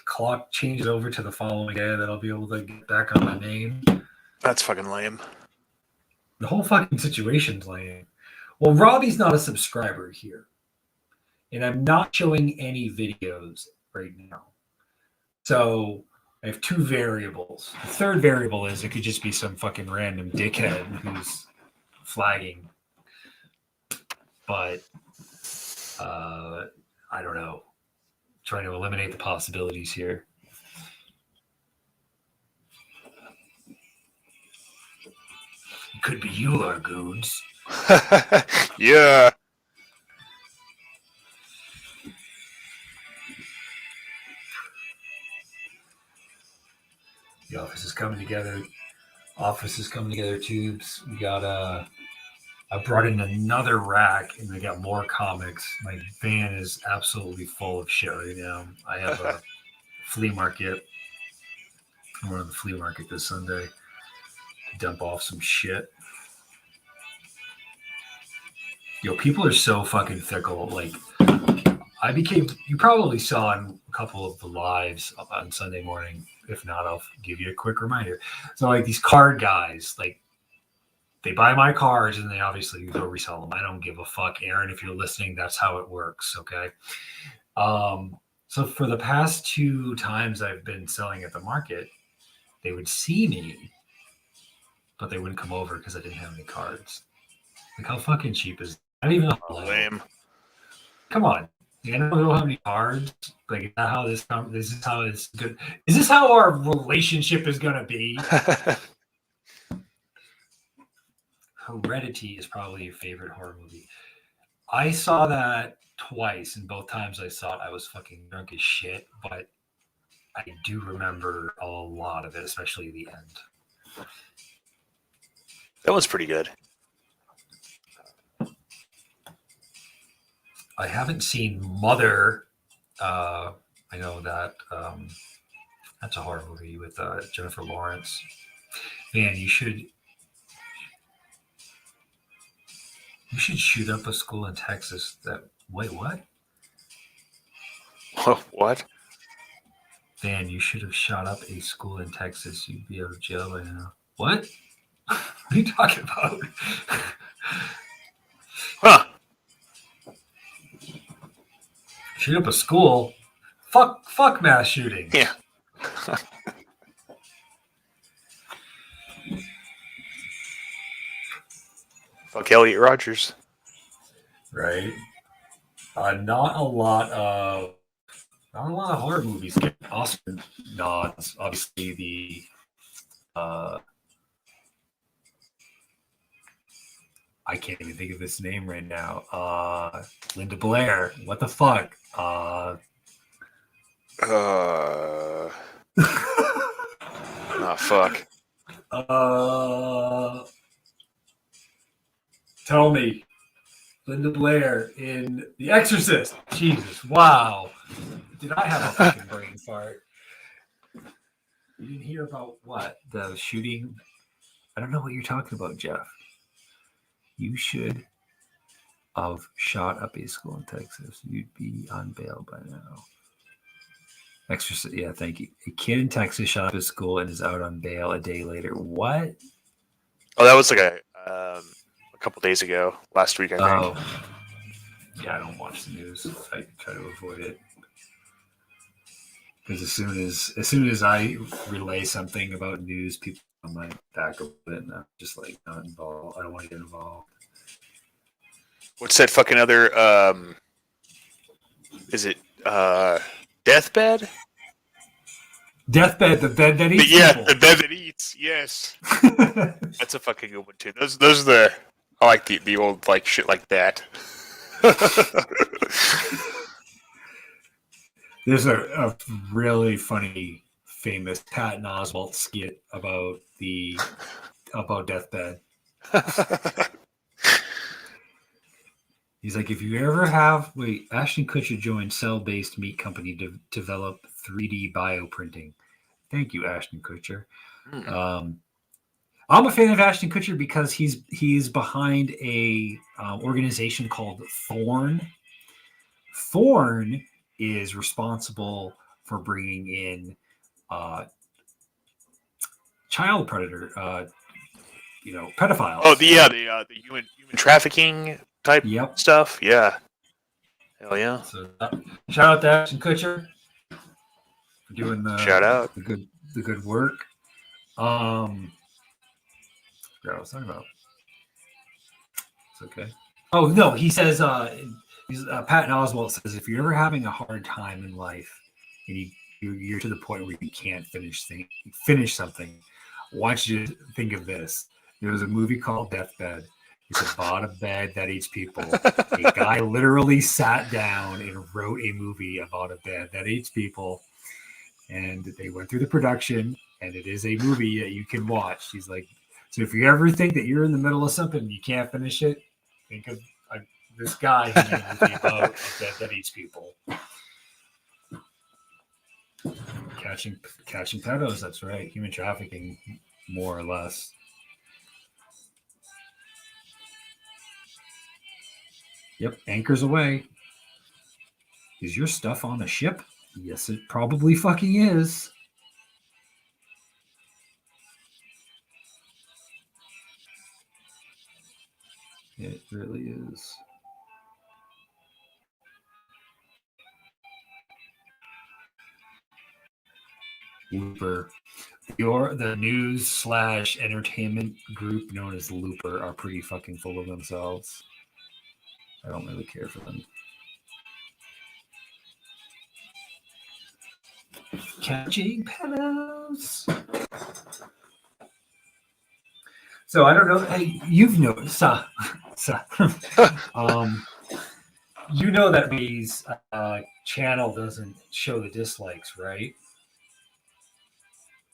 clock changes over to the following day that I'll be able to get back on my name. That's fucking lame. The whole fucking situation's lame. Well, Robbie's not a subscriber here. And I'm not showing any videos right now. So I have two variables. The third variable is it could just be some fucking random dickhead who's flagging. But I don't know. Trying to eliminate the possibilities here. It could be you, Argoons. Yeah. The office is coming together. Tubes. We got I brought in another rack, and I got more comics. My van is absolutely full of shit right now. I have a flea market. I'm going to the flea market this Sunday to dump off some shit. Yo, people are so fucking fickle. Like, you probably saw in a couple of the lives on Sunday morning. If not, I'll give you a quick reminder. So, like, these card guys, like, they buy my cards and they obviously go resell them. I don't give a fuck, Aaron. If you're listening, that's how it works. Okay. So for the past 2 times I've been selling at the market, they would see me, but they wouldn't come over because I didn't have any cards. Like, how fucking cheap is that? Not even lame. Come on. I don't know how many cards. Like, is that how this is how it's good? Is this how our relationship is gonna be? Heredity is probably your favorite horror movie. I saw that twice, and both times I saw it, I was fucking drunk as shit, but I do remember a lot of it, especially the end. That was pretty good. I haven't seen Mother. I know that that's a horror movie with Jennifer Lawrence. Man, you should shoot up a school in Texas that... Wait, what? What? Dan, you should have shot up a school in Texas. You'd be out of jail by now. What? What are you talking about? Huh. Shoot up a school? Fuck mass shooting. Yeah. Fuck Elliot Rogers. Right. Not a lot of horror movies get Oscar nods. Obviously, the I can't even think of this name right now. Linda Blair. What the fuck? Fuck. Tell me. Linda Blair in The Exorcist. Jesus, wow. Did I have a fucking brain fart? You didn't hear about what? The shooting I don't know what you're talking about, Jeff. You should have shot up a school in Texas. You'd be on bail by now. Extra, yeah, thank you. A kid in Texas shot up his school and is out on bail a day later. What? Oh, that was like a couple days ago, last week, I think. Oh, yeah, I don't watch the news. I try to avoid it because as soon as I relay something about news, people on my back of it, and I'm just like not involved. I don't want to get involved. What's that fucking other? Is it Deathbed? Deathbed, the bed that eats Yeah, people. the bed that eats. Yes, that's a fucking good one too. Those are the I like the old like shit like that. There's a really funny, famous Patton Oswalt skit about Deathbed. He's like, if you ever have Ashton Kutcher joined cell-based meat company to develop 3D bioprinting. Thank you, Ashton Kutcher. I'm a fan of Ashton Kutcher because he's behind a organization called Thorn. Thorn is responsible for bringing in child predator, pedophiles. Oh, the human trafficking type stuff. Yeah. Hell yeah. So, shout out to Ashton Kutcher for doing the good work. What I was talking about. It's okay. Oh no, he says Patton Oswalt says if you're ever having a hard time in life and you're to the point where you can't finish something, I want you to think of this. There was a movie called Deathbed. It's about a bed that eats people. A guy literally sat down and wrote a movie about a bed that eats people. And they went through the production, and it is a movie that you can watch. He's like, so if you ever think that you're in the middle of something and you can't finish it, think of this guy who made a movie about a bed that eats people. Catching pedos, that's right. Human trafficking, more or less. Yep, anchors away. Is your stuff on a ship? Yes, it probably fucking is. It really is. Looper. The news/entertainment group known as Looper are pretty fucking full of themselves. I don't really care for them. Catching pedos. So I don't know. Hey, you've noticed, you know that B's channel doesn't show the dislikes, right?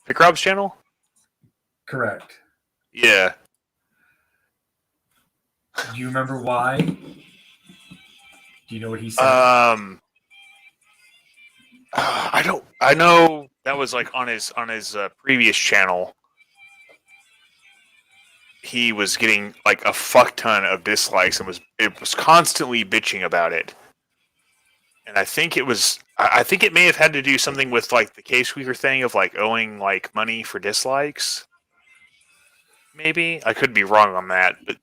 Pick Rob's channel? Correct. Yeah. Do you remember why? Do you know what he said? I don't. I know that was like on his previous channel. He was getting like a fuck ton of dislikes and was constantly bitching about it. And I think it may have had to do something with like the K-Squeaker thing of like owing like money for dislikes. Maybe I could be wrong on that, but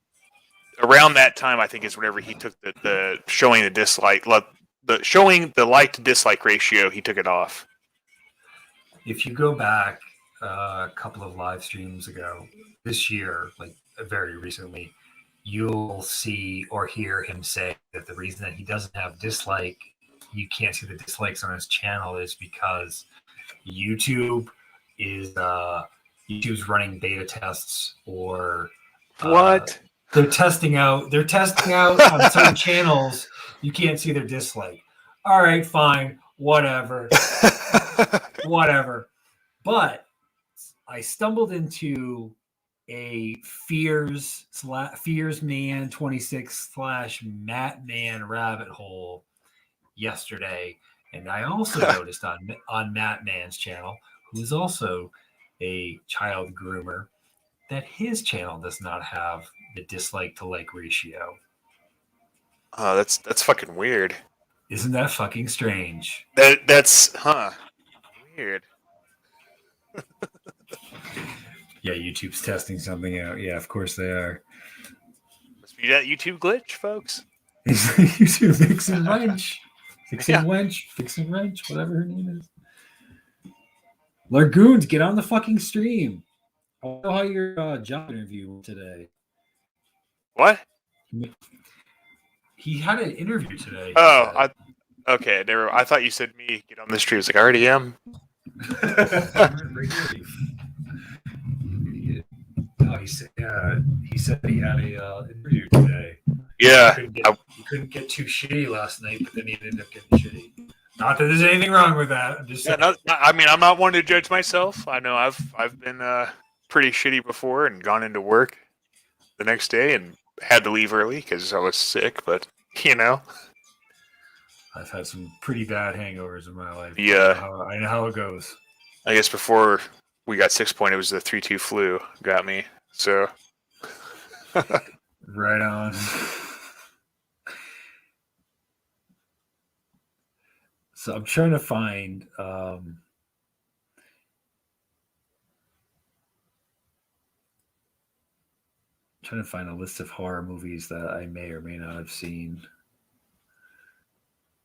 around that time I think is whenever he took the showing the dislike, showing the like to dislike ratio, he took it off. If you go back a couple of live streams ago this year, like very recently, you'll see or hear him say that the reason that he doesn't have you can't see the dislikes on his channel is because YouTube's running beta tests or what? They're testing out on certain channels. You can't see their dislike. All right, fine, whatever. But I stumbled into a Fears Man 26/Matt Man rabbit hole yesterday, and I also noticed on Matt Man's channel, who's also a child groomer, that his channel does not have the dislike to like ratio. Oh, that's fucking weird. Isn't that fucking strange? That's weird. Yeah, YouTube's testing something out. Yeah, of course they are. Must be that YouTube glitch, folks. YouTube fixing wrench. Fixing Yeah. wench. Fixing wrench. Whatever her name is. Largoons, get on the fucking stream. I don't know how your job interview went today. What? He had an interview today. Oh, okay. I thought you said me get on the stream. I was like, I already am. No, he said he had a interview today. Yeah. He couldn't get too shitty last night, but then he ended up getting shitty. Not that there's anything wrong with that. I'm just saying. I mean, I'm not one to judge myself. I know I've been pretty shitty before and gone into work the next day and had to leave early because I was sick. But I've had some pretty bad hangovers in my life. Yeah, I know how it goes. I guess before we got 6 point, it was the 3-2 flu got me. So right on. So I'm trying to find a list of horror movies that I may or may not have seen.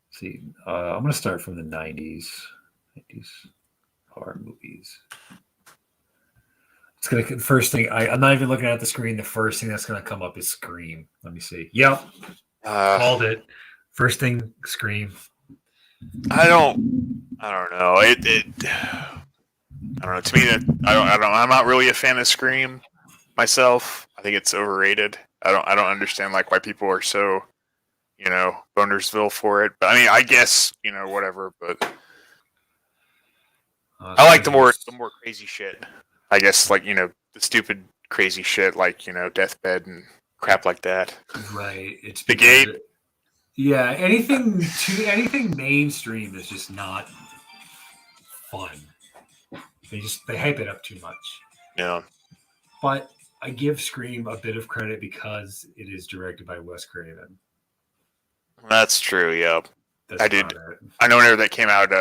Let's see, I'm going to start from the 90s. 90s horror movies. It's gonna first thing. I'm not even looking at the screen. The first thing that's going to come up is Scream. Let me see. Yep, called it. First thing, Scream. I don't know. I don't know. To me, I'm not really a fan of Scream myself. I think it's overrated. I don't understand like why people are so, Bonersville for it. But I mean, I guess whatever. But I like the more crazy shit. I guess like the stupid crazy shit like Deathbed and crap like that. Right. It's The Gate. Yeah, anything mainstream is just not fun. They hype it up too much. Yeah. But I give Scream a bit of credit because it is directed by Wes Craven. That's true, yeah. I know whenever that came out,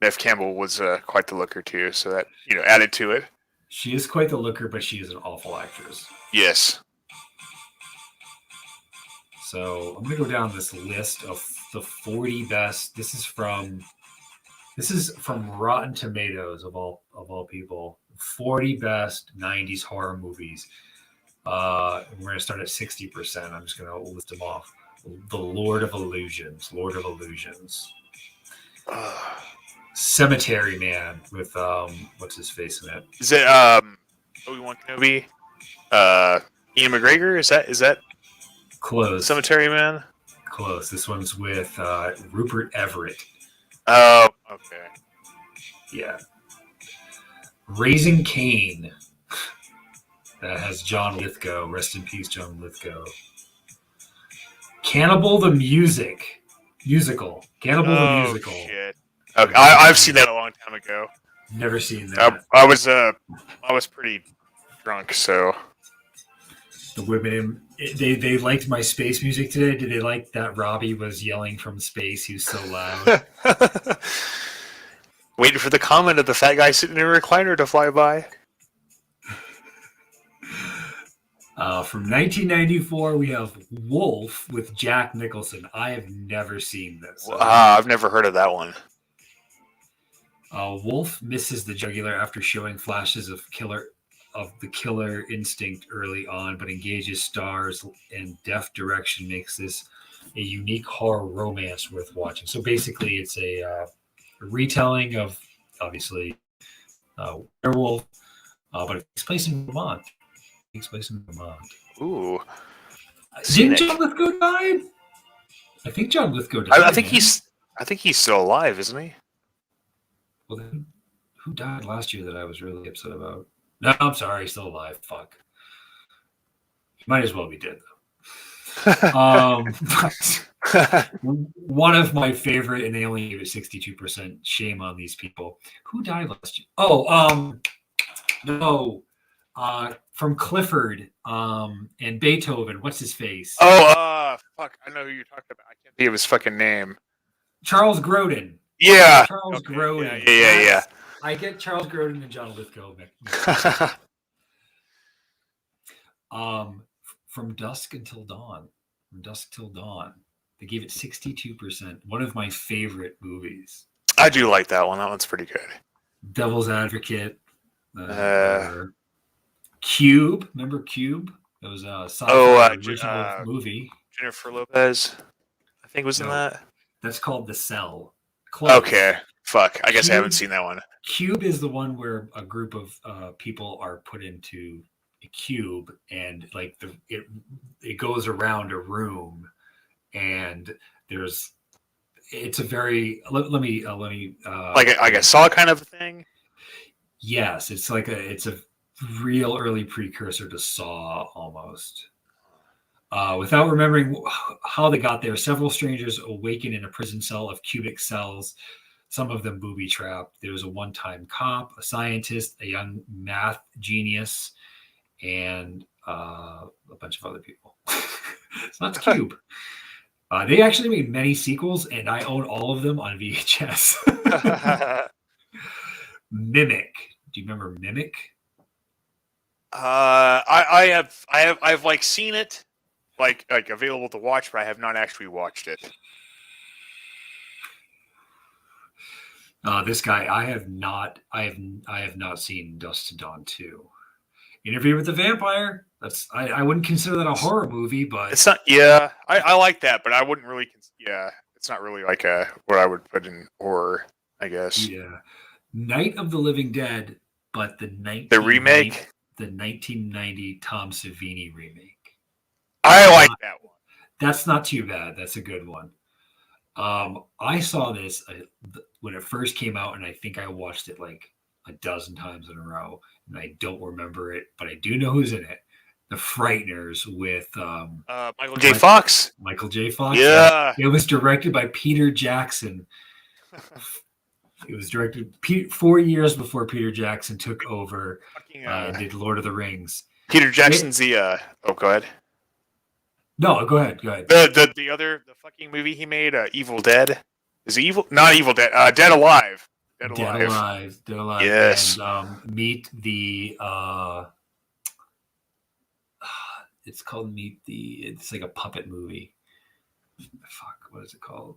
Neve Campbell was quite the looker too, so that added to it. She is quite the looker, but she is an awful actress. Yes. So I'm gonna go down this list of the 40 best. This is from Rotten Tomatoes of all people. 40 best 90s horror movies. We're gonna start at 60%. I'm just gonna list them off. The Lord of Illusions. Cemetery Man with what's his face in it? Is it Obi-Wan Kenobi? Ian McGregor? Is that Close? Cemetery Man? Close. This one's with Rupert Everett. Oh, okay. Yeah. Raising Cain. That has John Lithgow. Rest in peace, John Lithgow. Cannibal the Musical. Cannibal the Musical. Shit. Okay. I've seen that a long time ago. Never seen that. I was pretty drunk, so. The women, they liked my space music today. Did they like that Robbie was yelling from space? He was so loud. Waiting for the comment of the fat guy sitting in a recliner to fly by. From 1994, we have Wolf with Jack Nicholson. I have never seen this. I've never heard of that one. Wolf misses the jugular after showing flashes of the killer instinct early on, but engages stars and deft direction makes this a unique horror romance worth watching. So basically, it's a retelling of obviously Werewolf, but it takes place in Vermont. Ooh. Didn't John Lithgow die? I think John Lithgow died. I think he's still alive, isn't he? Well, then, who died last year that I was really upset about? No, I'm sorry, he's still alive. Fuck. He might as well be dead though. One of my favorite, and they only gave it 62%. Shame on these people. Who died last year? Oh, no. From Clifford, and Beethoven. What's his face? Oh, fuck! I know who you're talking about. I can't think of his fucking name. Charles Grodin. Yeah. Charles Okay. Grodin. Yeah. I get Charles Grodin and John Lithgow. From Dusk Until Dawn. From Dusk Till Dawn. They gave it 62%. One of my favorite movies. I do like that one. That one's pretty good. Devil's Advocate. Cube. Remember Cube? That was a sci-fi original movie. Jennifer Lopez, I think, was in that. That's called The Cell. Close. Okay. Fuck. I guess I haven't seen that one. Cube is the one where a group of people are put into a cube, and like it goes around a room, and it's a very let me like a Saw kind of thing. Yes, it's a real early precursor to Saw almost. Without remembering how they got there, several strangers awaken in a prison cell of cubic cells, some of them booby-trapped. There's a one-time cop, a scientist, a young math genius, and a bunch of other people. So that's Cube. They actually made many sequels, and I own all of them on VHS. Mimic. Do you remember Mimic? I've like seen it, like available to watch, but I have not actually watched it. This guy, I have not seen Dust to Dawn 2. Interview with the Vampire. I wouldn't consider that a horror movie, but it's not. Yeah, I like that, but I wouldn't really. Yeah, it's not really like what I would put in horror, I guess. Yeah, Night of the Living Dead, but the remake, the 1990 Tom Savini remake. I like that one. That's not too bad. That's a good one. I saw this when it first came out, and I think I watched it like a dozen times in a row, and I don't remember it, but I do know who's in it. The Frighteners with Michael J. Fox. Michael J. Fox. Yeah. It was directed by Peter Jackson. It was directed 4 years before Peter Jackson took over and did Lord of the Rings. Peter Jackson's go ahead. No, go ahead. The fucking movie he made, Evil Dead. Is it Evil? Not Evil Dead. Dead Alive. Dead Alive. Yes. And Meet the. It's called Meet the. It's like a puppet movie. Fuck, what is it called?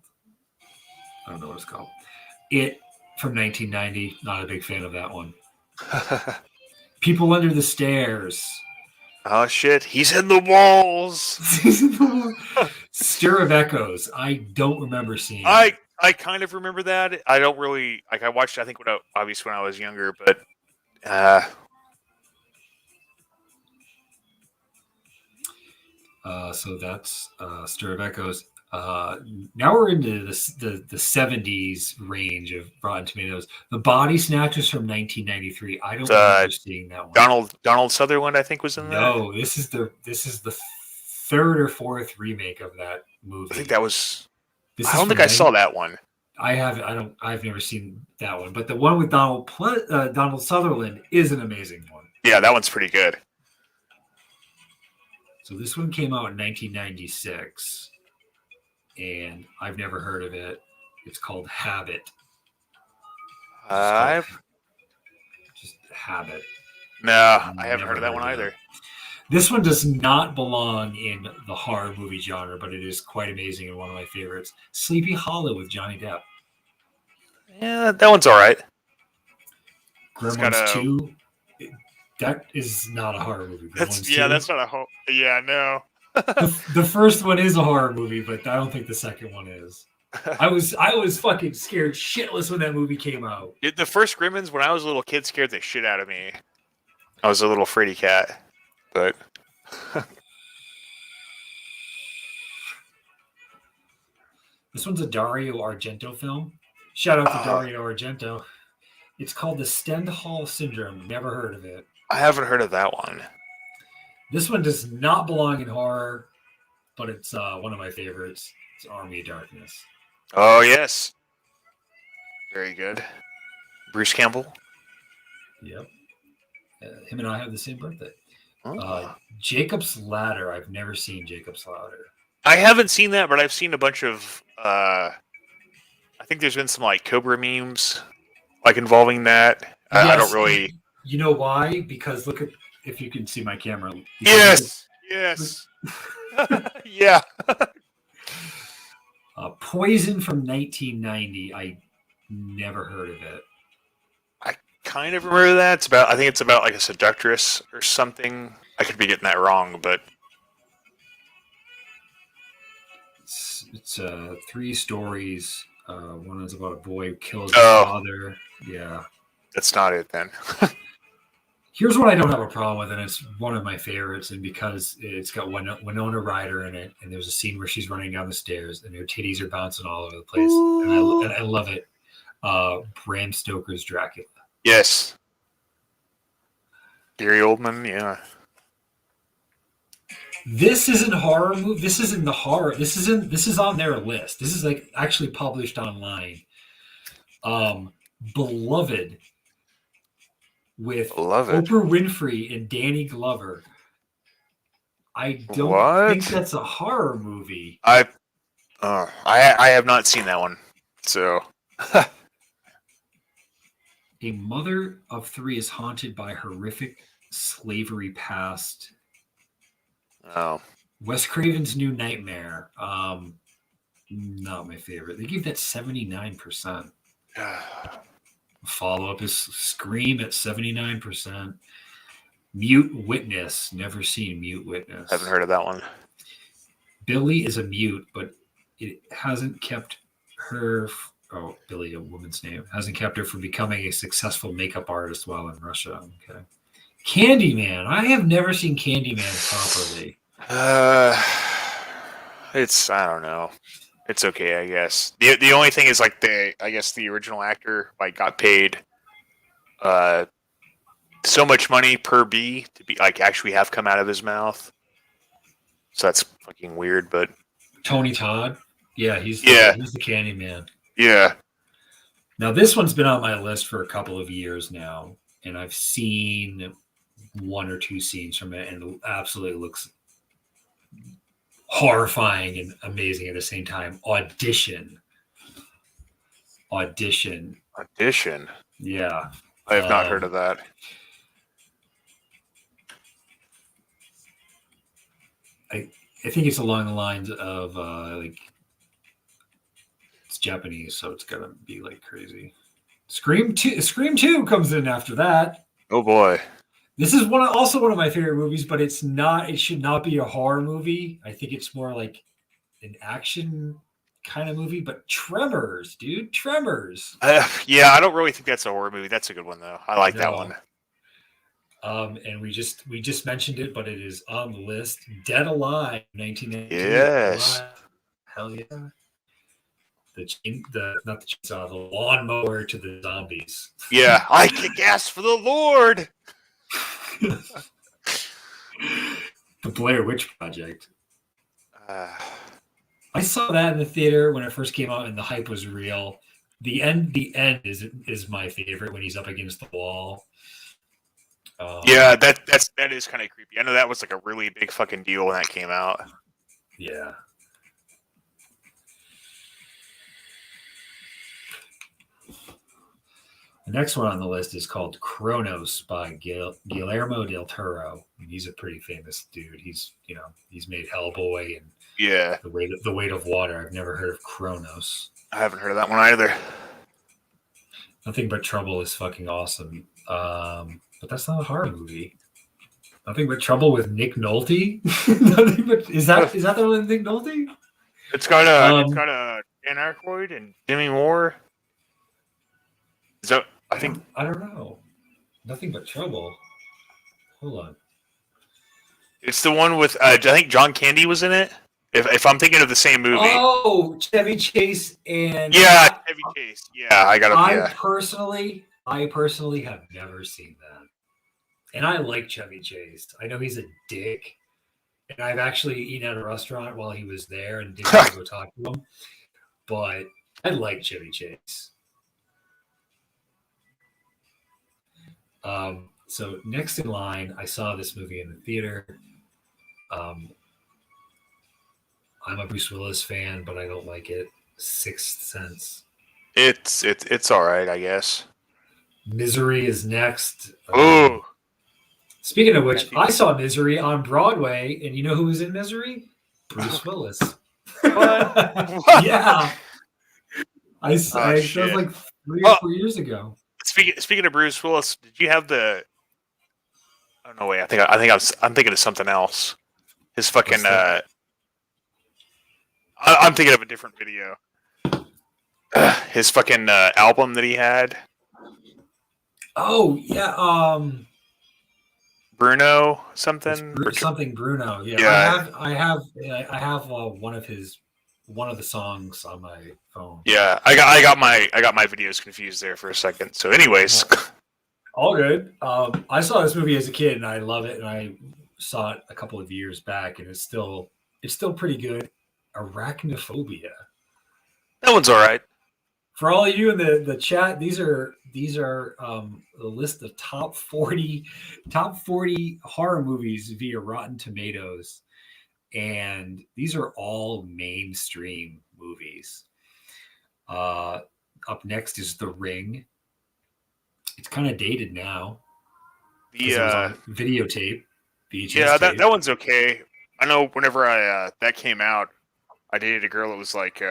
I don't know what it's called. It from 1990. Not a big fan of that one. People Under the Stairs. Oh shit! He's in the walls. Stir of Echoes. I don't remember seeing. I kind of remember that. I don't really like. I watched. I think when I was younger, but. So that's Stir of Echoes. Now we're into the 70s range of Rotten Tomatoes. The Body Snatchers from 1993. I don't remember seeing that one. Donald Sutherland, I think, was in that. No, this is the third or fourth remake of that movie. I think that was. I don't think I saw that one. I've never seen that one, but the one with Donald Sutherland is an amazing one. Yeah, that one's pretty good. So this one came out in 1996, and I've never heard of it. It's called Habit. Just Habit. No, I haven't heard of that one either. This one does not belong in the horror movie genre, but it is quite amazing and one of my favorites. Sleepy Hollow with Johnny Depp. Yeah, that one's all right. Gremlins 2. That is not a horror movie. That's not a horror. Yeah, no. The first one is a horror movie, but I don't think the second one is. I was fucking scared shitless when that movie came out. The first Gremlins, when I was a little kid, scared the shit out of me. I was a little fraidy cat, but. This one's a Dario Argento film. Shout out to Dario Argento. It's called the Stendhal Syndrome. Never heard of it. I haven't heard of that one. This one does not belong in horror, but it's one of my favorites. It's Army of Darkness. Oh, yes. Very good. Bruce Campbell. Yep. Him and I have the same birthday. Oh. Jacob's Ladder. I've never seen Jacob's Ladder. I haven't seen that, but I've seen a bunch of. I think there's been some like Cobra memes, like involving that. I don't really. You know why? Because look at if you can see my camera. Yes. Yes. Yeah. Poison from 1990. I never heard of it. I kind of remember that. It's about. I think it's about like a seductress or something. I could be getting that wrong, but it's 3 stories. One is about a boy who kills his father. Yeah, that's not it then. Here's what I don't have a problem with, and it's one of my favorites, and because it's got Winona Ryder in it, and there's a scene where she's running down the stairs, and her titties are bouncing all over the place, and I love it. Bram Stoker's Dracula. Yes. Gary Oldman, yeah. This isn't horror movie. This isn't the horror. This is on their list. This is like actually published online. Beloved. With Oprah Winfrey and Danny Glover. I don't think that's a horror movie. I have not seen that one. So a mother of 3 is haunted by horrific slavery past. Oh. Wes Craven's New Nightmare. Not my favorite. They gave that 79%. Follow-up is Scream at 79%. Mute Witness. Never seen Mute Witness. Haven't heard of that one. Billy is a mute, but it hasn't kept her... Oh, Billy, a woman's name. Hasn't kept her from becoming a successful makeup artist while in Russia. Okay. Candyman. I have never seen Candyman properly. I don't know. It's okay, I guess. The only thing is like the original actor like got paid so much money per bee to be like actually have come out of his mouth. So that's fucking weird, but Tony Todd? Yeah, he's the Candyman. Yeah. Now this one's been on my list for a couple of years now, and I've seen 1 or 2 scenes from it, and it absolutely looks horrifying and amazing at the same time. Audition. Yeah. I have not heard of that. I think it's along the lines of like it's Japanese, so it's gonna be like crazy. Scream 2 comes in after that. Oh boy. This is also one of my favorite movies, but it should not be a horror movie. I think it's more like an action kind of movie, but Tremors, dude. Tremors. Yeah, I don't really think that's a horror movie. That's a good one though. I like that one. And we just mentioned it, but it is on the list. Dead Alive, 1992. Yes. Hell yeah. The lawnmower to the zombies. Yeah, I kick ass for the Lord. The Blair Witch Project. I saw that in the theater when it first came out, and the hype was real. The end is my favorite when he's up against the wall. Yeah, that is kind of creepy. I know that was like a really big fucking deal when that came out. Yeah. The next one on the list is called Kronos by Guillermo del Toro. He's a pretty famous dude. He's made Hellboy and the Weight of Water. I've never heard of Kronos. I haven't heard of that one either. Nothing But Trouble is fucking awesome. But that's not a horror movie. Nothing But Trouble with Nick Nolte. Is that the one with Nick Nolte? It's got a Dan Aykroyd and Demi Moore. So I don't know. Nothing But Trouble. Hold on. It's the one with I think John Candy was in it. If I'm thinking of the same movie. Oh, Chevy Chase and Chevy Chase. Yeah, I got it. I personally have never seen that. And I like Chevy Chase. I know he's a dick. And I've actually eaten at a restaurant while he was there and didn't go talk to him. But I like Chevy Chase. So next in line, I saw this movie in the theater. Um, I'm a Bruce Willis fan, but I don't like it. Sixth Sense. It's all right, I guess. Misery is next. Ooh, Speaking of which, have you? I saw Misery on Broadway, and you know who was in Misery? Bruce Willis. What? What? Yeah, Oh that was shit. like 3 or 4 years ago. Speaking of Bruce Willis, did you have the? Oh no, wait. I'm thinking of something else. His fucking. What's that? I'm thinking of a different video. His fucking album that he had. Oh yeah, Bruno it's something. something Bruno. Yeah, Yeah, I have one of the songs on my phone. yeah. I got my videos confused there for a second. So, anyways, All good. I saw this movie as a kid, and I love it. And I saw it a couple of years back, and it's still pretty good. Arachnophobia. that one's all right. For all of you in the chat, these are the list of top 40 horror movies via Rotten Tomatoes, and these are all mainstream movies. Up next is The Ring. It's kind of dated now because it was on videotape, VHS Yeah, tape. that one's okay. I know whenever I that came out, I dated a girl that was like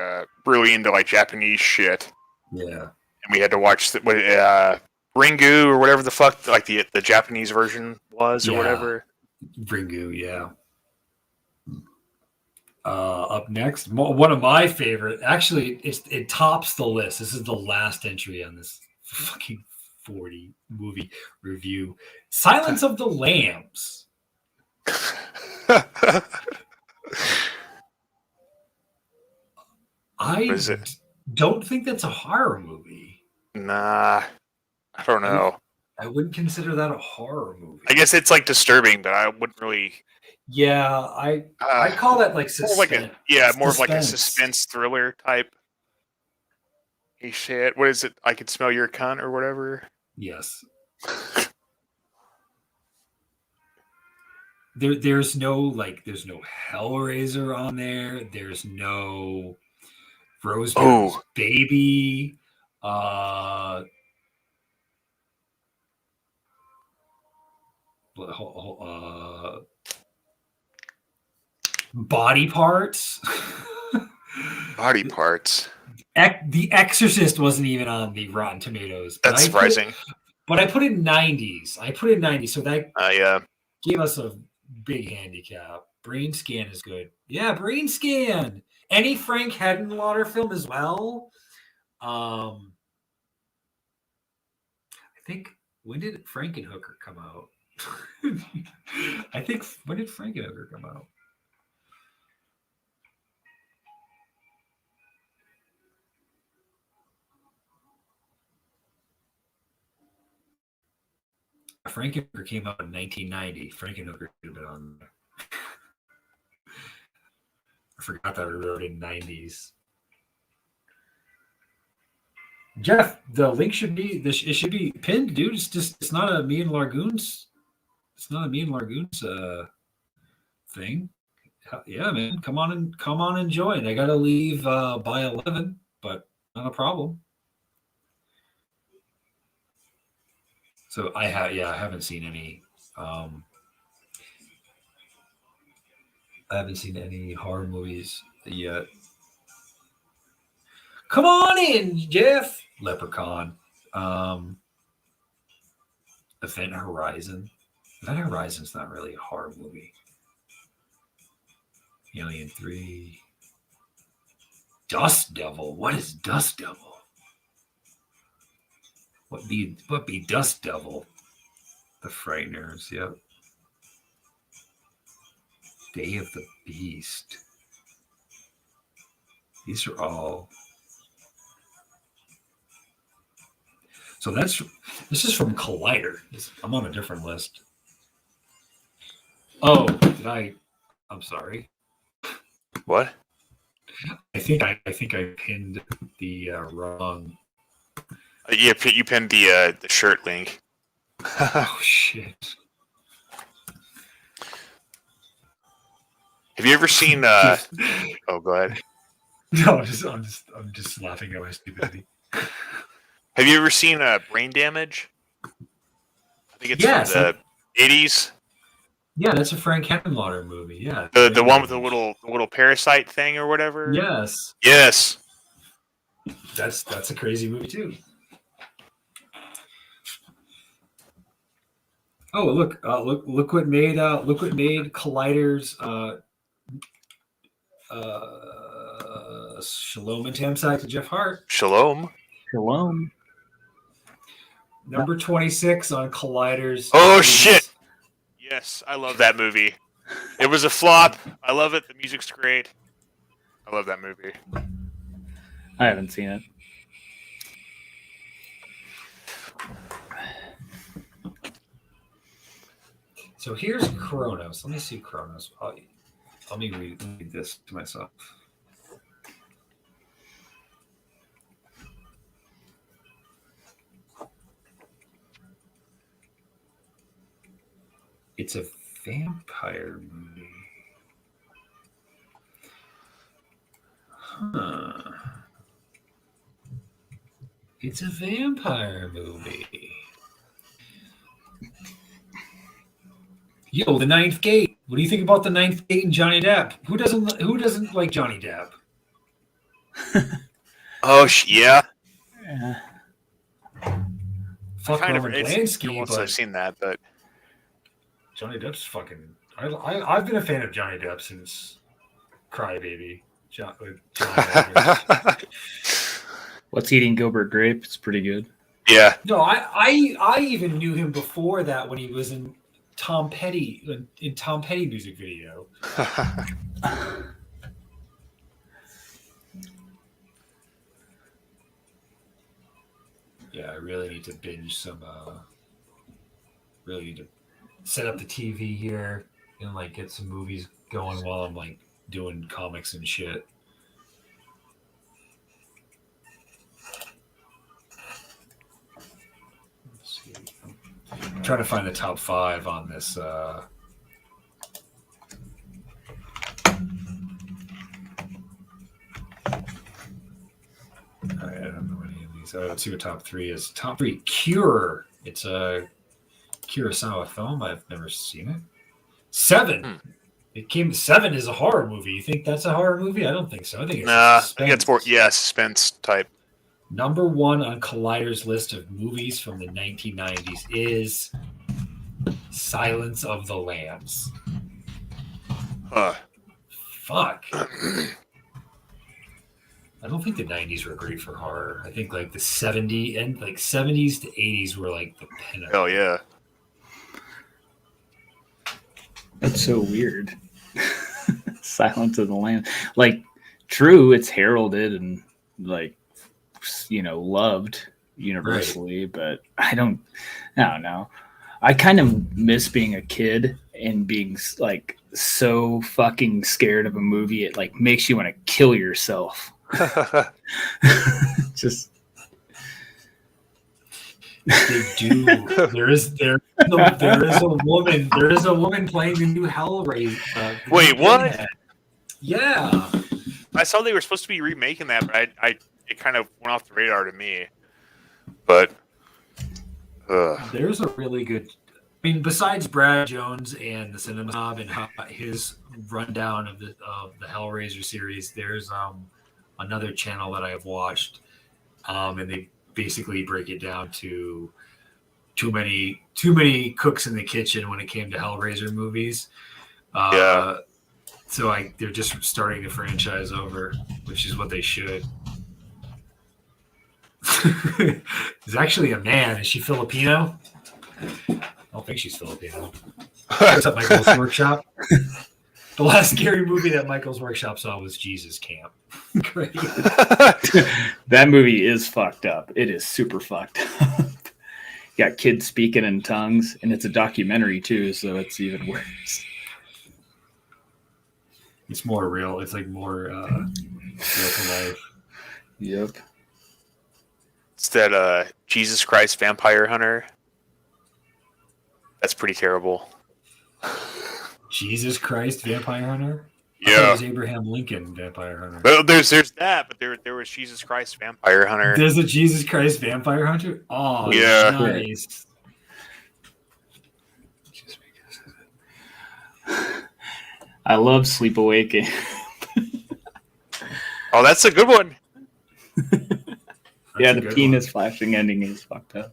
really into like Japanese shit, Yeah, and we had to watch Ringu or whatever the fuck like the Japanese version was or Yeah. whatever. Ringu. Yeah. Up next, one of my favorite. Actually, it tops the list. This is the last entry on this fucking 40 movie review. Silence of the Lambs. I don't think that's a horror movie. Nah, I don't know. I wouldn't consider that a horror movie. I guess it's like disturbing, but I wouldn't really. Yeah, I call that like suspense. More of like a suspense thriller type. Hey shit, what is it? I Can Smell Your Cunt or whatever. Yes. There's no Hellraiser on there. There's no Rosemary's Baby. Body Parts. Body Parts. The Exorcist wasn't even on the Rotten Tomatoes. That's surprising. But I put in 90s. So that yeah. gave us a big handicap. Brain Scan is good. Yeah, Brain Scan. Any Frank Henenlotter film as well. I think, when did Frankenhooker come out? When did Frankenhooker come out? Frankenhooker came out in 1990. Frankenhooker should have been on there. I forgot that we wrote in 90s. Jeff, the link should be pinned, dude. It's not a me and Largoons. It's not a me and Largoons thing. Yeah, man. Come on and join. I gotta leave by 11, but not a problem. So I haven't seen any I haven't seen any horror movies yet. Come on in, Jeff. Leprechaun. Event Horizon. Event Horizon's not really a horror movie. Alien 3. Dust Devil. What is Dust Devil? What be Dust Devil? The Frighteners, yep. Day of the Beast. These are all. So this is from Collider. I'm on a different list. Oh, I'm sorry. What? I think I pinned the wrong. Yeah, you pinned the shirt link. Oh shit! Have you ever seen? Just- Oh, go ahead. no, I'm just laughing at my stupidity. Have you ever seen Brain Damage? I think it's from Yes, the 80s. yeah, that's a Frank Henenlotter movie. Yeah, The one with Damage. the little parasite thing or whatever. Yes, Yes. that's a crazy movie too. Oh, look what made Collider's Shalom and Tamsack to Jeff Hart. Shalom. Shalom. Number 26 on Collider's. Oh shit! Yes, I love that movie. It was a flop. I love it. The music's great. I love that movie. I haven't seen it. So here's Kronos. Let me see Kronos. Let me read this to myself. It's a vampire movie. Huh. It's a vampire movie. Yo, The Ninth Gate. What do you think about The Ninth Gate and Johnny Depp? Who doesn't like Johnny Depp? Oh yeah. Yeah. Fuck Kind of. Roman It's Polanski, once but I've seen that, but Johnny Depp's fucking. I've been a fan of Johnny Depp since Crybaby. Johnny What's Eating Gilbert Grape? It's pretty good. yeah. No, I even knew him before that when he was in Tom Petty music video. Yeah, I really need to binge some. Really need to set up the TV here and like get some movies going while I'm like doing comics and shit. Let's see. I'm trying to find the top 5 on this. I don't know any of these. Let's see what top 3 is. Top 3, Cure. It's a Kurosawa film. I've never seen it. 7. It came. 7 is a horror movie. You think that's a horror movie? I don't think so. I think it's Nah, I think it's more suspense type. Number 1 on Collider's list of movies from the 1990s is Silence of the Lambs. Huh. Fuck. I don't think the 90s were great for horror. I think like the 70s to 80s were like the pinnacle. Hell yeah. That's so weird. Silence of the Lambs. Like, true, it's heralded and like, loved universally, but I don't know. I kind of miss being a kid and being like so fucking scared of a movie. It like makes you want to kill yourself. Just they do. There is a woman playing the new Hellraiser. Wait, what? Yeah. I saw they were supposed to be remaking that, but it kind of went off the radar to me. But there's a really good. I mean, besides Brad Jones and the Cinema Snob and his rundown of the Hellraiser series, there's another channel that I've watched, and they basically break it down to too many cooks in the kitchen when it came to Hellraiser movies. Yeah. So they're just starting to franchise over, which is what they should. It's actually a man. Is she Filipino? I don't think she's Filipino. What's up, Michael's Workshop? The last scary movie that Michael's Workshop saw was Jesus Camp. Great. that movie is fucked up. It is super fucked up. You got kids speaking in tongues, and it's a documentary too, so it's even worse. It's more real. It's like more real to life. Yep. It's that Jesus Christ Vampire Hunter. That's pretty terrible. Jesus Christ, Vampire Hunter. I thought it Yeah. was Abraham Lincoln, Vampire Hunter. Well, there's that, but there was Jesus Christ Vampire Hunter. There's a Jesus Christ Vampire Hunter. Oh, Yeah. nice. I love Sleepaway Camp. Oh, that's a good one. Yeah, That's a the good penis flashing ending is fucked up.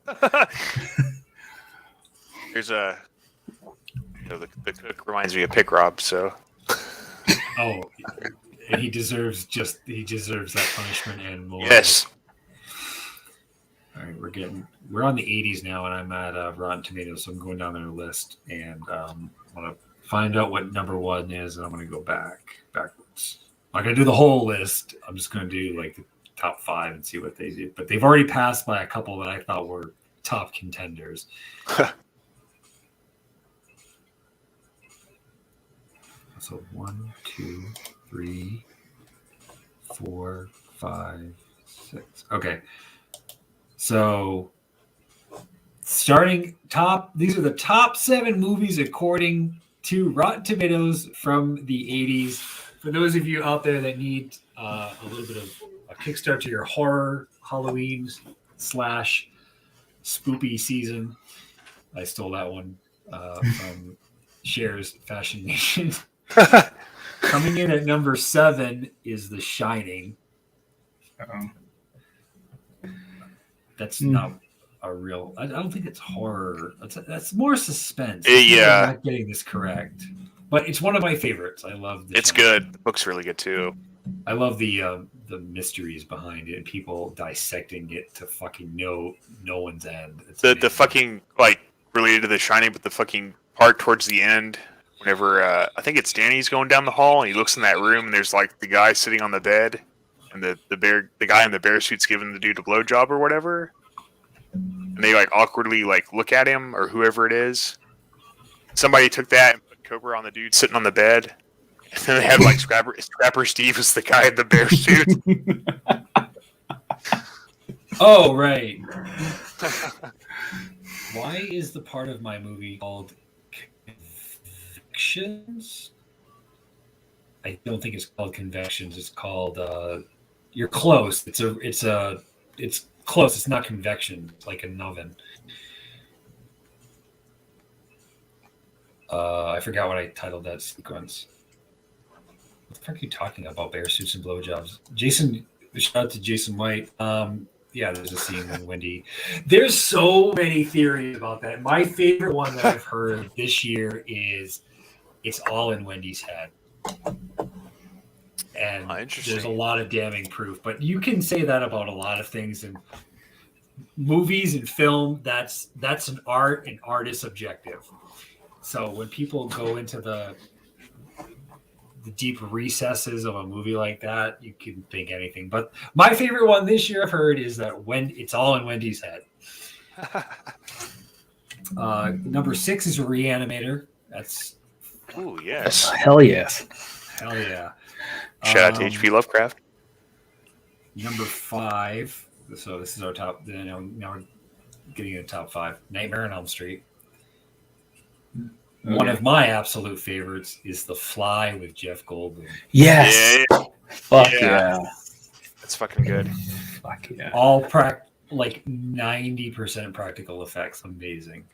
There's a. The cook reminds me of Pick Rob, so. one. Oh, and he deserves that punishment and more. Yes. All right, we're on the 80s now, and I'm at Rotten Tomatoes, so I'm going down their list, and I'm gonna find out what number 1 is, and I'm gonna go backwards. I'm not gonna do the whole list. I'm just gonna do like the top 5 and see what they do. But they've already passed by a couple that I thought were top contenders. So 1, 2, 3, 4, 5, 6. Okay. So starting top, these are the top 7 movies according to Rotten Tomatoes from the 80s. For those of you out there that need a little bit of a kickstart to your horror Halloween / spoopy season, I stole that one from Cher's Fashion Nation. Coming in at number 7 is The Shining. That's not a real. I don't think it's horror. That's more suspense. Yeah. I'm not getting this correct, but it's one of my favorites. I love. It's good. The book's really good too. I love the mysteries behind it and people dissecting it to fucking no one's end. It's The amazing. fucking like related to The Shining, but the fucking part towards the end, whenever I think it's Danny's going down the hall and he looks in that room and there's like the guy sitting on the bed and the guy in the bear suit's giving the dude a blowjob or whatever, and they like awkwardly like look at him or whoever it is. Somebody took that and put Cobra on the dude sitting on the bed, and then they had like Scrapper Steve was the guy in the bear suit. Oh right. Why is the part of my movie called Convictions? I don't think it's called Convections. It's called you're close. It's close. It's not convection. It's like an oven. I forgot what I titled that sequence. What the fuck are you talking about? Bear suits and blowjobs. Jason, shout out to Jason White. Yeah, there's a scene when Wendy. There's so many theories about that. My favorite one that I've heard this year is it's all in Wendy's head. And there's a lot of damning proof. But you can say that about a lot of things in movies and film. That's an art, and art is subjective. So when people go into the deep recesses of a movie like that, you can think anything. But my favorite one this year I've heard is that it's all in Wendy's head. Number 6 is Reanimator. That's Ooh, yes. Hell yes. hell yeah. Shout out to H.P. Lovecraft. Number 5. So this is our top. Now we're getting into top 5. Nightmare on Elm Street. Okay. One of my absolute favorites is The Fly with Jeff Goldblum. Yes. Yeah, Fuck Yeah. yeah. that's fucking good. Fuck yeah. All like 90% practical effects. Amazing.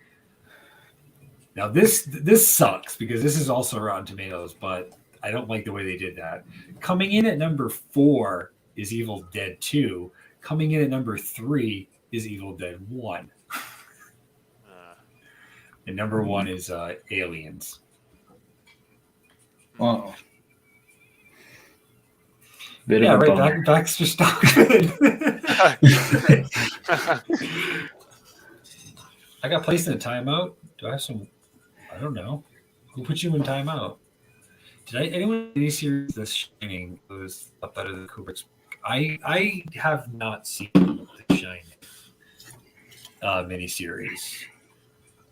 Now this sucks because this is also Rotten Tomatoes, but I don't like the way they did that. Coming in at number 4 is Evil Dead 2. Coming in at number 3 is Evil Dead 1. And number 1 is Aliens. Oh. Bit Yeah, of a right. bummer. Baxter Stockman. I got placed in a timeout. Do I have some? I don't know. Who put you in timeout? Did anyone in any series The Shining was up better than Kubrick's? I have not seen The Shining miniseries.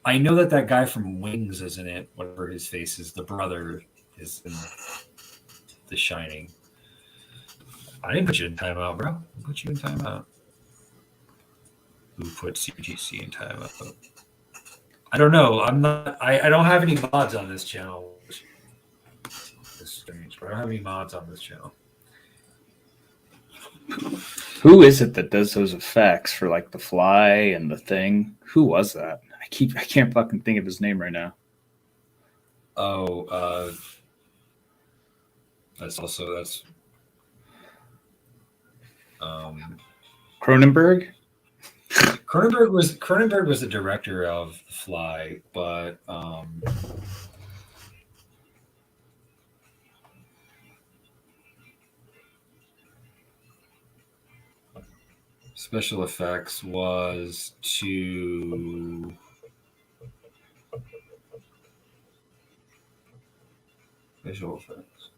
I know that guy from Wings is in it. Whatever his face is, the brother is in The Shining. I didn't put you in timeout, bro. Who put you in timeout? Who put CGC in timeout? I don't know. I'm not. I don't have any mods on this channel. Which is strange, but I don't have any mods on this channel. Who is it that does those effects for like the fly and the thing? Who was that? I can't fucking think of his name right now. Oh, that's Cronenberg? Cronenberg was the director of The Fly, but special effects was to visual effects.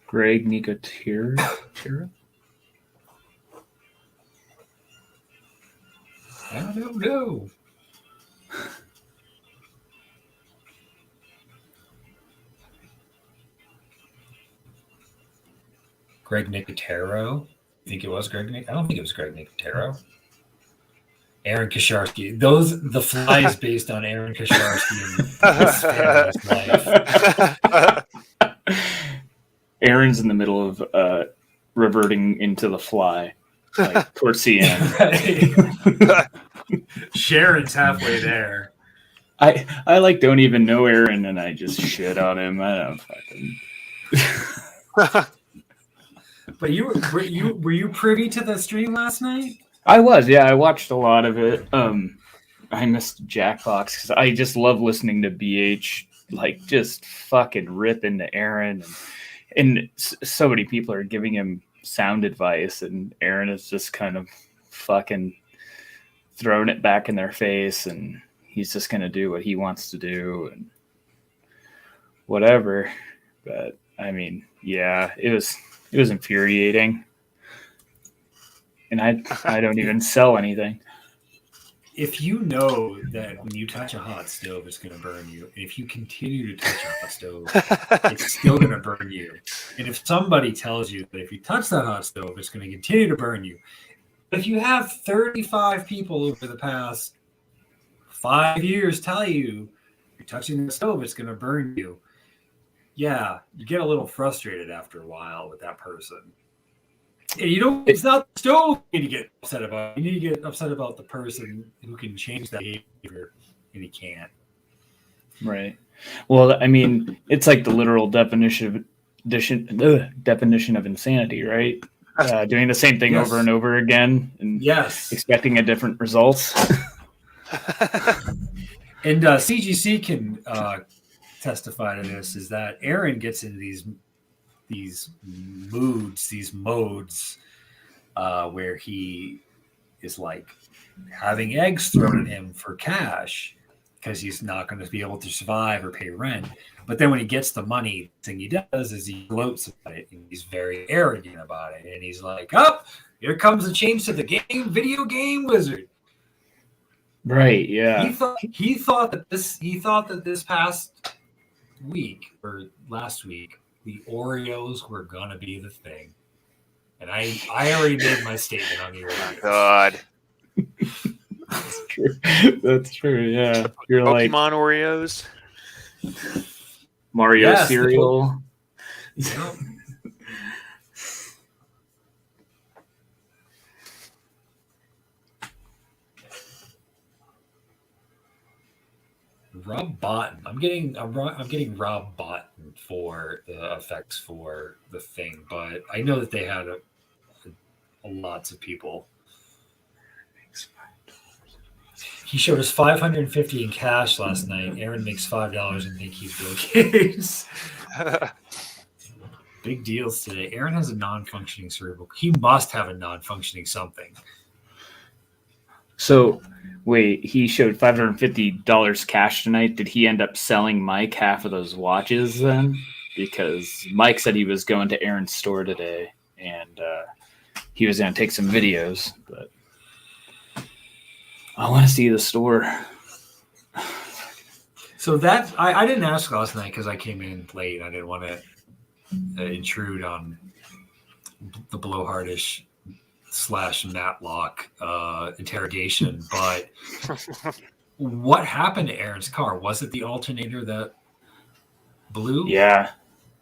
Greg Nicotero? I don't know. Greg Nicotero? I think it was Greg I don't think it was Greg Nicotero. Aaron Kasharsky. The Fly is based on Aaron Kasharsky and his life. Aaron's in the middle of reverting into the Fly, like towards the end. Sharon's halfway there. I like don't even know Aaron, and I just shit on him. I don't fucking. But were you privy to the stream last night? I was, yeah. I watched a lot of it. I missed Jackbox because I just love listening to BH, like just fucking rip into Aaron, and so many people are giving him sound advice, and Aaron is just kind of fucking throwing it back in their face, and he's just gonna do what he wants to do and whatever. But I mean, yeah, it was infuriating. And I don't even sell anything. If you know that when you touch a hot stove, it's going to burn you, and if you continue to touch a hot stove, it's still going to burn you. And if somebody tells you that if you touch that hot stove, it's going to continue to burn you, if you have 35 people over the past 5 years tell you you're touching the stove, it's going to burn you, yeah, you get a little frustrated after a while with that person. And it's not the stove you need to get upset about. You need to get upset about the person who can change that behavior, and he can't. Right. Well, I mean, it's like the literal definition of insanity, right? Doing the same thing over and over again, and expecting a different results. And CGC can testify to this. Is that Aaron gets into these modes where he is like having eggs thrown at him for cash because he's not going to be able to survive or pay rent. But then when he gets the money, the thing he does is he gloats about it, and he's very arrogant about it. And he's like, "Oh, here comes the change to the video game wizard." Right. Yeah. He thought that this past week or last week, the Oreos were gonna be the thing, and I already made my statement on the Oreos. God, that's true. That's true. Yeah, you're Pokemon Oreos, Mario cereal. Rob Botton. I'm getting Rob Botton for the effects for the thing, but I know that they had lots of people. He showed us $550 in cash last night. Aaron makes $5 and think he's Bill Gates. Big deals today. Aaron has a non-functioning cerebral. He must have a non-functioning something. So, wait, he showed $550 cash tonight. Did he end up selling Mike half of those watches then? Because Mike said he was going to Aaron's store today, and he was going to take some videos. But I want to see the store. So that I didn't ask last night because I came in late. I didn't want to intrude on the blowhardish Matlock interrogation, but what happened to Aaron's car? Was it the alternator that blew? Yeah,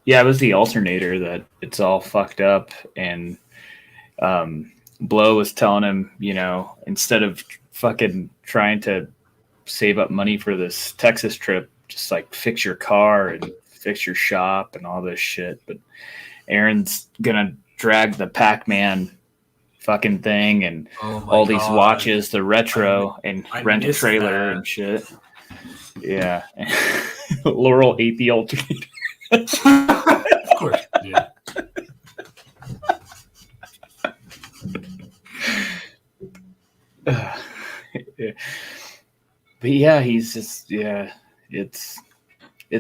it was the alternator that it's all fucked up, and Blow was telling him, instead of fucking trying to save up money for this Texas trip, just like fix your car and fix your shop and all this shit. But Aaron's gonna drag the Pac-Man fucking thing and all these watches, the retro, and rent a trailer and shit. Yeah. Laurel ate the alternator. Of course, yeah. But yeah, he's just it's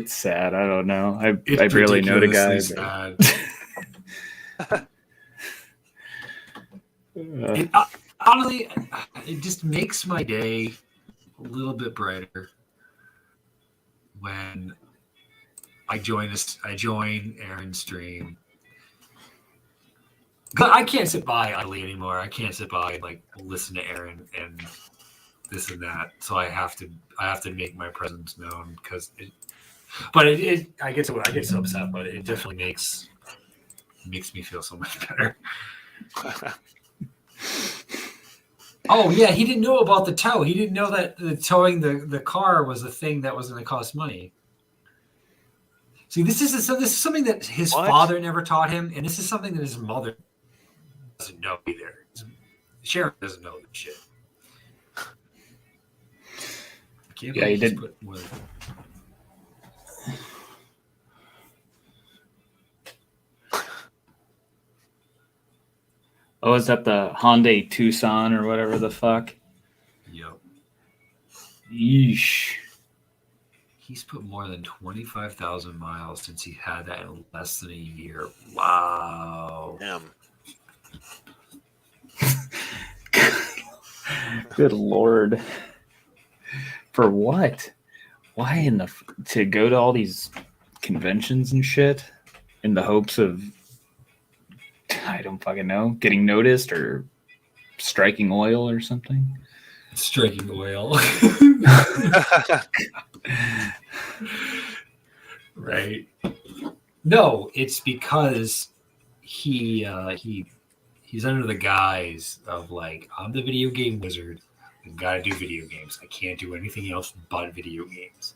sad. I don't know. I barely know the guy. Honestly, it just makes my day a little bit brighter when I join Aaron's stream. I can't sit by idly anymore. I can't sit by and like listen to Aaron and this and that. So I have to make my presence known because I get so upset, but it definitely makes me feel so much better. Oh yeah, he didn't know about the tow. He didn't know that the towing the car was a thing that was going to cost money. See, this is something that his father never taught him, and this is something that his mother doesn't know either. Sharon doesn't know this shit. Yeah, he did. Oh, is that the Hyundai Tucson or whatever the fuck? Yep. Yeesh. He's put more than 25,000 miles since he had that in less than a year. Wow. Damn. Good Lord. For what? Why to go to all these conventions and shit in the hopes of, I don't fucking know, getting noticed or striking oil or something? Striking oil. Right. No, it's because he's under the guise of like, I'm the video game wizard. I've got to do video games. I can't do anything else but video games.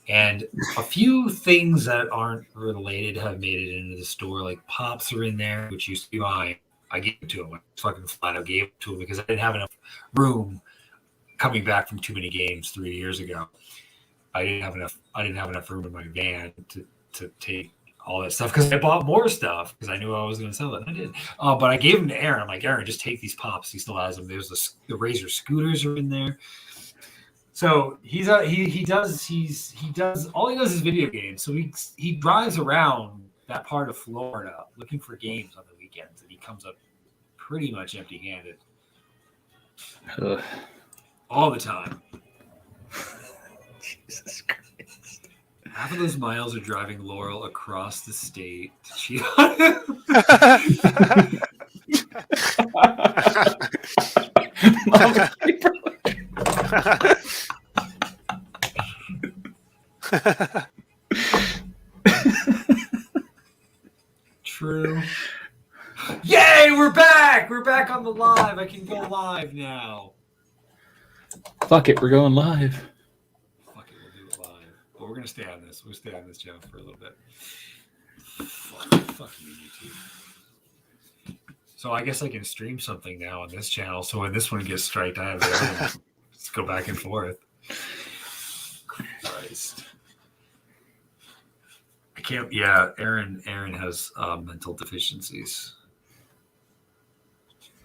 And a few things that aren't related have made it into the store. Like Pops are in there, which used to be mine. I gave it to him. I fucking flat out gave it to him because I didn't have enough room coming back from too many games 3 years ago. I didn't have enough room in my van to take all that stuff because I bought more stuff because I knew I was going to sell it. I did. But I gave them to Aaron. I'm like, Aaron, just take these Pops. He still has them. There's the Razor scooters are in there. So he does all he does is video games. So he drives around that part of Florida looking for games on the weekends, and he comes up pretty much empty-handed all the time. Jesus Christ! Half of those miles are driving Laurel across the state to cheat on him. True. Yay, we're back! We're back on the live. I can go live now. Fuck it, we're going live. Fuck it, we'll do it live. But we're gonna stay on this. We'll stay on this channel for a little bit. Fuck you, YouTube. So I guess I can stream something now on this channel. So when this one gets striked, I have to just go back and forth. Christ. I can't. Yeah, Aaron has mental deficiencies.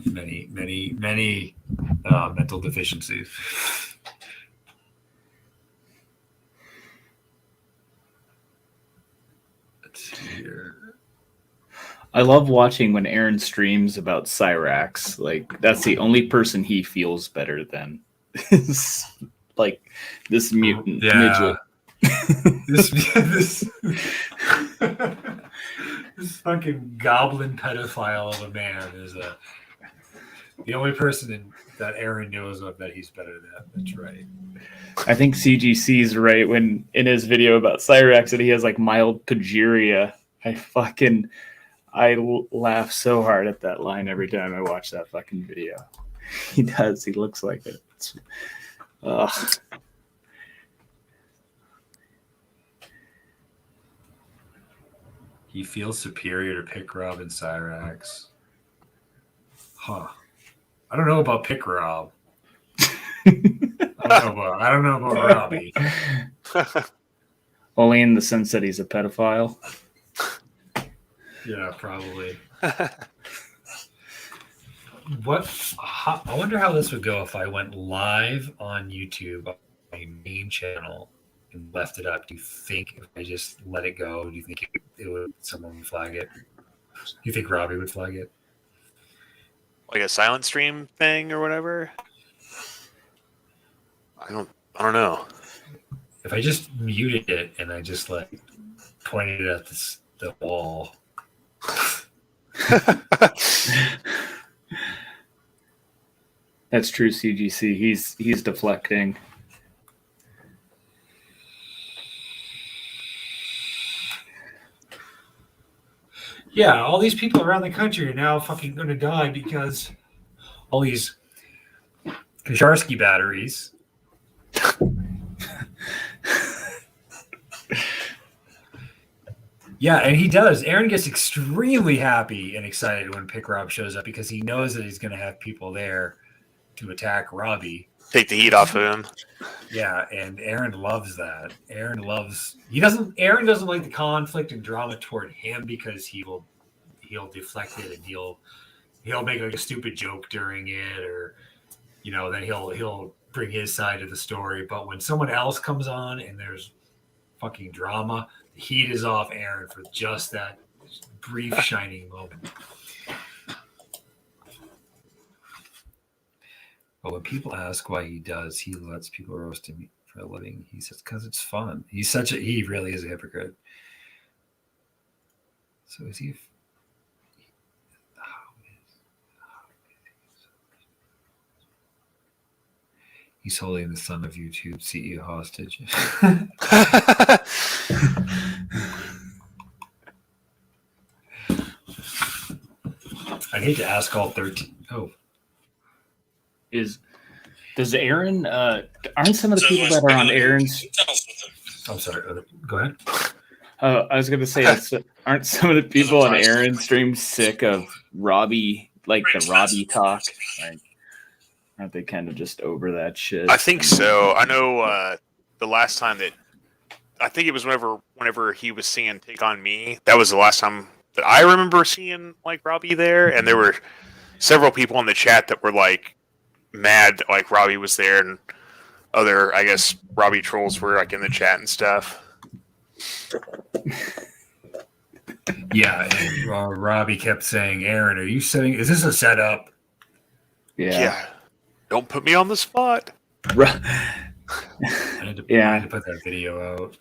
Many mental deficiencies. Let's see here. I love watching when Aaron streams about Cyrax. Like, that's the only person he feels better than. Like this mutant midget. this fucking goblin pedophile of a man is a The only person that Aaron knows of that he's better than. That's right. I think CGC's right when in his video about Cyrax that he has like mild progeria. I laugh so hard at that line every time I watch that fucking video. He does. He looks like it. He feels superior to Pick Rob and Cyrax. Huh. I don't know about Pick Rob. I don't know about Robbie. Only in the sense that he's a pedophile. Yeah, probably. I wonder how this would go if I went live on YouTube on my main channel and left it up. Do you think if I just let it go, do you think someone would flag it? Do you think Robbie would flag it? Like a silent stream thing or whatever? I don't know. If I just muted it and I just like pointed it at the wall. That's true, CGC. He's deflecting. Yeah, all these people around the country are now fucking going to die because all these Kaczarski batteries. Yeah, and he does. Aaron gets extremely happy and excited when Pick Rob shows up because he knows that he's going to have people there to attack Robbie. Take the heat off of him. Yeah, and Aaron loves that. Aaron doesn't like the conflict and drama toward him because he'll deflect it and he'll make like a stupid joke during it, or then he'll bring his side of the story. But when someone else comes on and there's fucking drama, the heat is off Aaron for just that brief shining moment. But when people ask why he lets people roast him for a living, he says because it's fun. He really is a hypocrite. So is he? He's holding the son of YouTube CEO hostage. I'd hate to ask all 13. Oh. Does Aaron aren't some of the people that are on Aaron's I'm sorry, go ahead. I was gonna say aren't some of the people on Aaron's stream sick of Robbie, like the Robbie talk? Like, aren't they kind of just over that shit? I think so. I know the last time that I think it was whenever he was singing "Take on Me." That was the last time that I remember seeing like Robbie there, and there were several people in the chat that were like mad that like Robbie was there, and other I guess Robbie trolls were like in the chat and stuff. Yeah, and Robbie kept saying, "Aaron, are you setting? Is this a setup?" Yeah. Don't put me on the spot. I had to put that video out.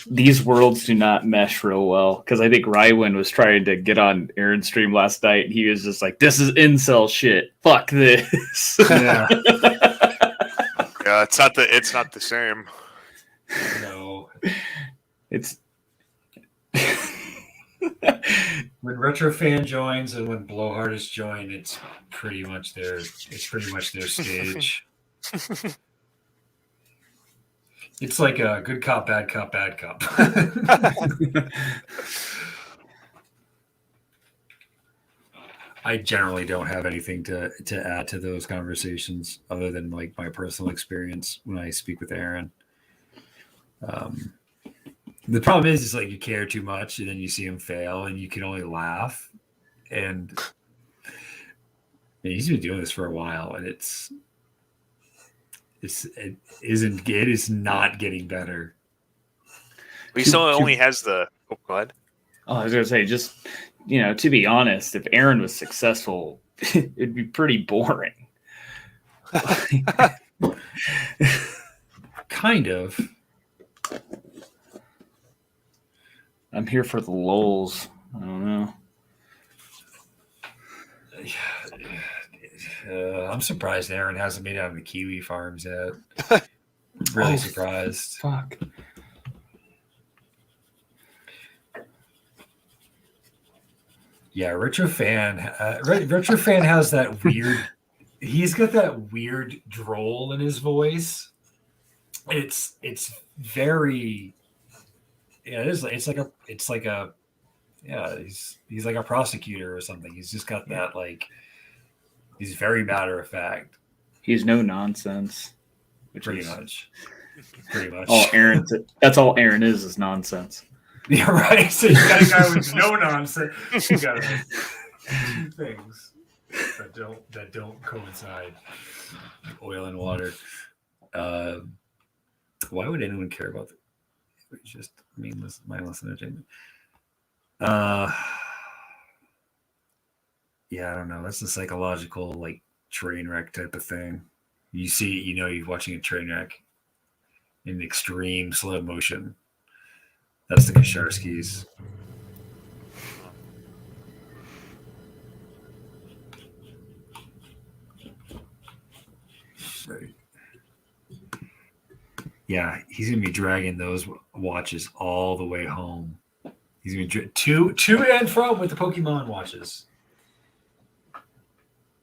These worlds do not mesh real well, because I think Rywin was trying to get on Aaron's stream last night, and he was just like, "This is incel shit. Fuck this." Yeah. Yeah, it's not the same. No. It's when Retrofan joins and when Blowhardest join, it's pretty much their stage. It's like a good cop, bad cop, bad cop. I generally don't have anything to add to those conversations other than like my personal experience when I speak with Aaron. The problem is like you care too much and then you see him fail and you can only laugh. And he's been doing this for a while, and it is not getting better. He still only has the. Oh, go ahead. Oh, I was gonna say, just to be honest, if Aaron was successful, it'd be pretty boring. Kind of. I'm here for the lulz. I don't know. I'm surprised Aaron hasn't made it out of the kiwi farms yet. Really surprised. Fuck. Yeah, Retro Fan has that weird. He's got that weird drawl in his voice. It's very. Yeah, it is. It's like a. Yeah, he's like a prosecutor or something. He's just got that like. He's very matter of fact. He's no nonsense. Pretty much. All Aaron. That's all Aaron is nonsense. Yeah, right. So you got a guy with no nonsense. You got two things that don't coincide: oil and water. Why would anyone care about that? It's just mindless entertainment. Yeah, I don't know. That's the psychological like train wreck type of thing. You see, you're watching a train wreck in extreme slow motion. That's the Kasharskis. Right. Yeah, he's gonna be dragging those watches all the way home. He's gonna be to and from with the Pokemon watches.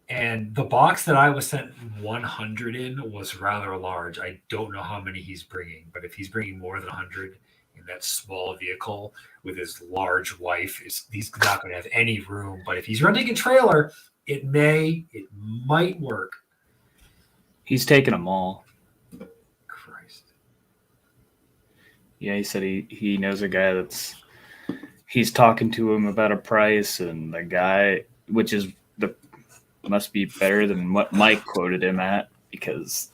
And the box that I was sent 100 in was rather large. I don't know how many he's bringing, but if he's bringing more than 100 in that small vehicle with his large wife, he's not going to have any room. But if he's renting a trailer, it might work. He's taking them all. Christ. Yeah, he said he knows a guy he's talking to him about a price, and the guy, which is must be better than what Mike quoted him at, because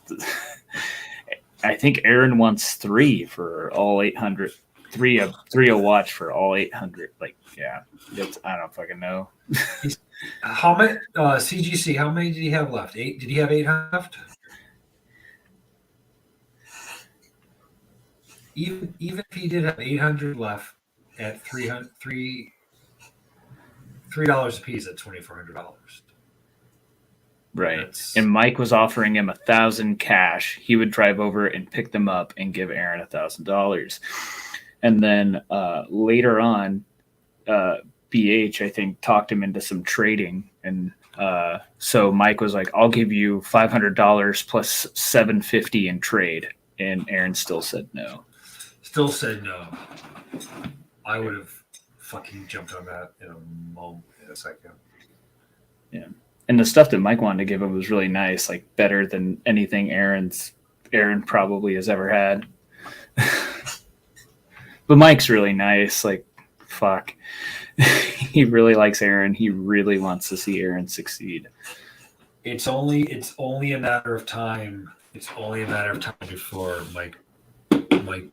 I think Aaron wants 3 for all 800. 3 a watch for all 800. Like, yeah, I don't fucking know. How many CGC? How many did he have left? 8? Did he have 8 left? Even if he did have 800 left at $3 a piece at $2,400. Right. And Mike was offering him $1,000 cash. He would drive over and pick them up and give Aaron $1,000. And then later on, BH, I think, talked him into some trading. And so Mike was like, I'll give you $500 plus $750 in trade. And Aaron still said no. Still said no. I would have fucking jumped on that in a second. Yeah. And the stuff that Mike wanted to give him was really nice, like better than anything Aaron probably has ever had. But Mike's really nice. Like, fuck. He really likes Aaron. He really wants to see Aaron succeed. It's only a matter of time. It's only a matter of time before Mike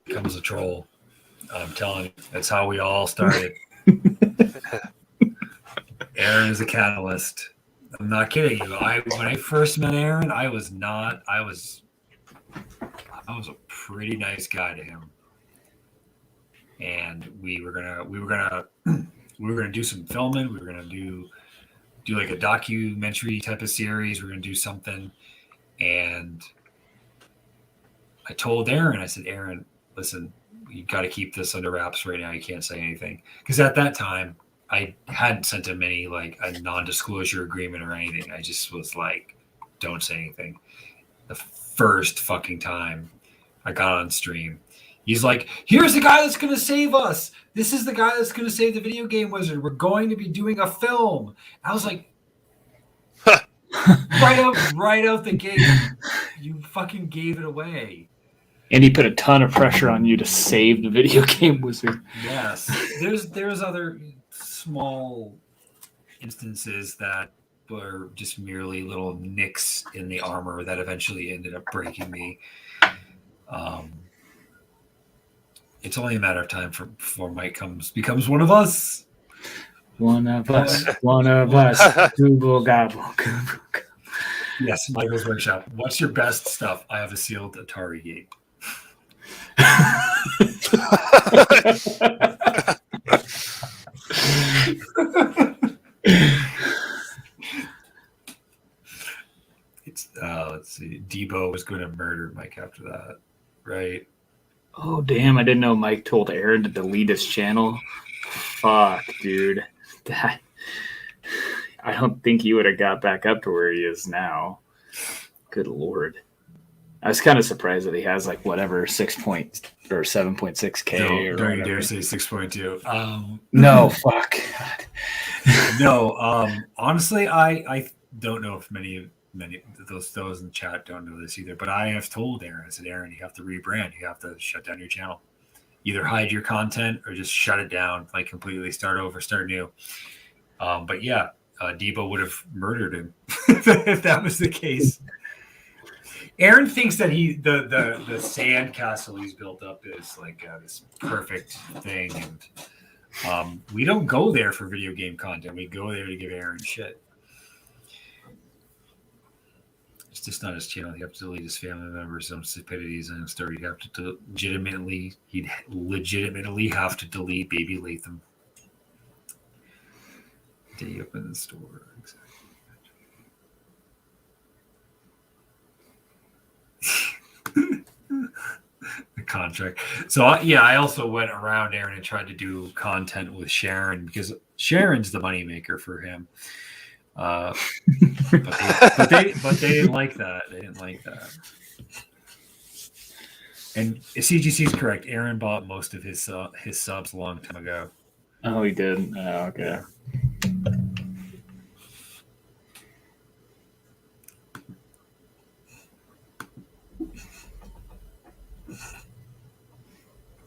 becomes a troll. I'm telling you, that's how we all started. Aaron is a catalyst. I'm not kidding you. When I first met Aaron, I was a pretty nice guy to him, and we were gonna do some filming. We were gonna do like a documentary type of series. We were gonna do something, and I told Aaron, I said, Aaron, listen, you got to keep this under wraps right now. You can't say anything, because at that time I hadn't sent him any like a non-disclosure agreement or anything. I just was like, don't say anything. The first fucking time I got on stream, he's like, here's the guy that's going to save us. This is the guy that's going to save the video game wizard. We're going to be doing a film. I was like, right out the gate, you fucking gave it away. And he put a ton of pressure on you to save the video game wizard. Yes. There's other small instances that were just merely little nicks in the armor that eventually ended up breaking me. It's only a matter of time before Mike becomes one of us. One of us. Google gobble. Yes, Michael's Workshop. What's your best stuff? I have a sealed Atari game. was going to murder Mike after that, right? Oh, damn. I didn't know Mike told Aaron to delete his channel. Fuck, dude. That, I don't think he would have got back up to where he is now. Good Lord. I was kind of surprised that he has like whatever 7.6K or don't you whatever. dare say 6.2. No, fuck. No, honestly, I don't know if many of those in the chat don't know this either, but I have told Aaron, I said, Aaron, you have to rebrand. You have to shut down your channel. Either hide your content or just shut it down, like completely start over, start new. But yeah, Debo would have murdered him if that was the case. Aaron thinks that the sand castle he's built up is like this perfect thing, and we don't go there for video game content. We go there to give Aaron shit. It's just not his channel. You have to delete his family members, some stupidities, and story. You have to he'd legitimately have to delete Baby Latham. Did he open the store? Exactly. The contract. So I also went around Aaron and tried to do content with Sharon because Sharon's the moneymaker for him. But they didn't like that. They didn't like that. And CGC is correct. Aaron bought most of his subs a long time ago. Oh, he did. Oh, okay.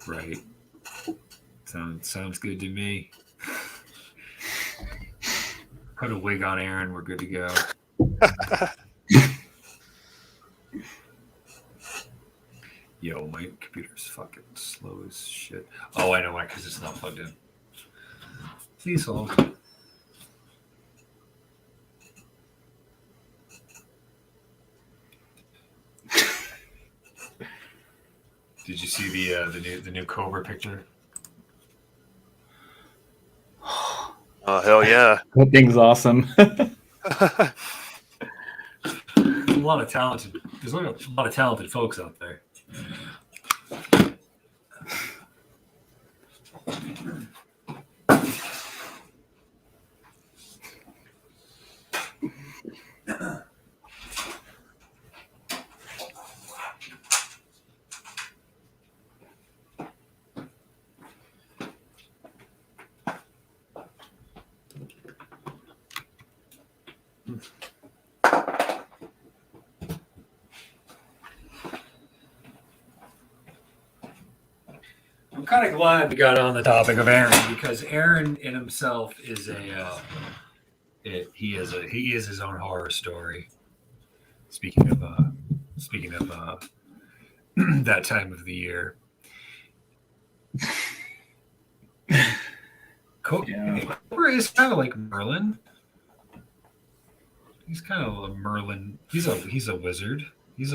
Right. Sounds good to me. Put a wig on Aaron. We're good to go. Yo, my computer's fucking slow as shit. Oh, I know why, because it's not plugged in. Please hold. Did you see the new Cobra picture? Oh hell yeah! That thing's awesome. There's a lot of talented folks out there. I'm kind of glad we got on the topic of Aaron because Aaron in himself is he is his own horror story. Speaking of that time of the year. Cobra is kind of like Merlin. He's kind of a Merlin. He's a wizard. He's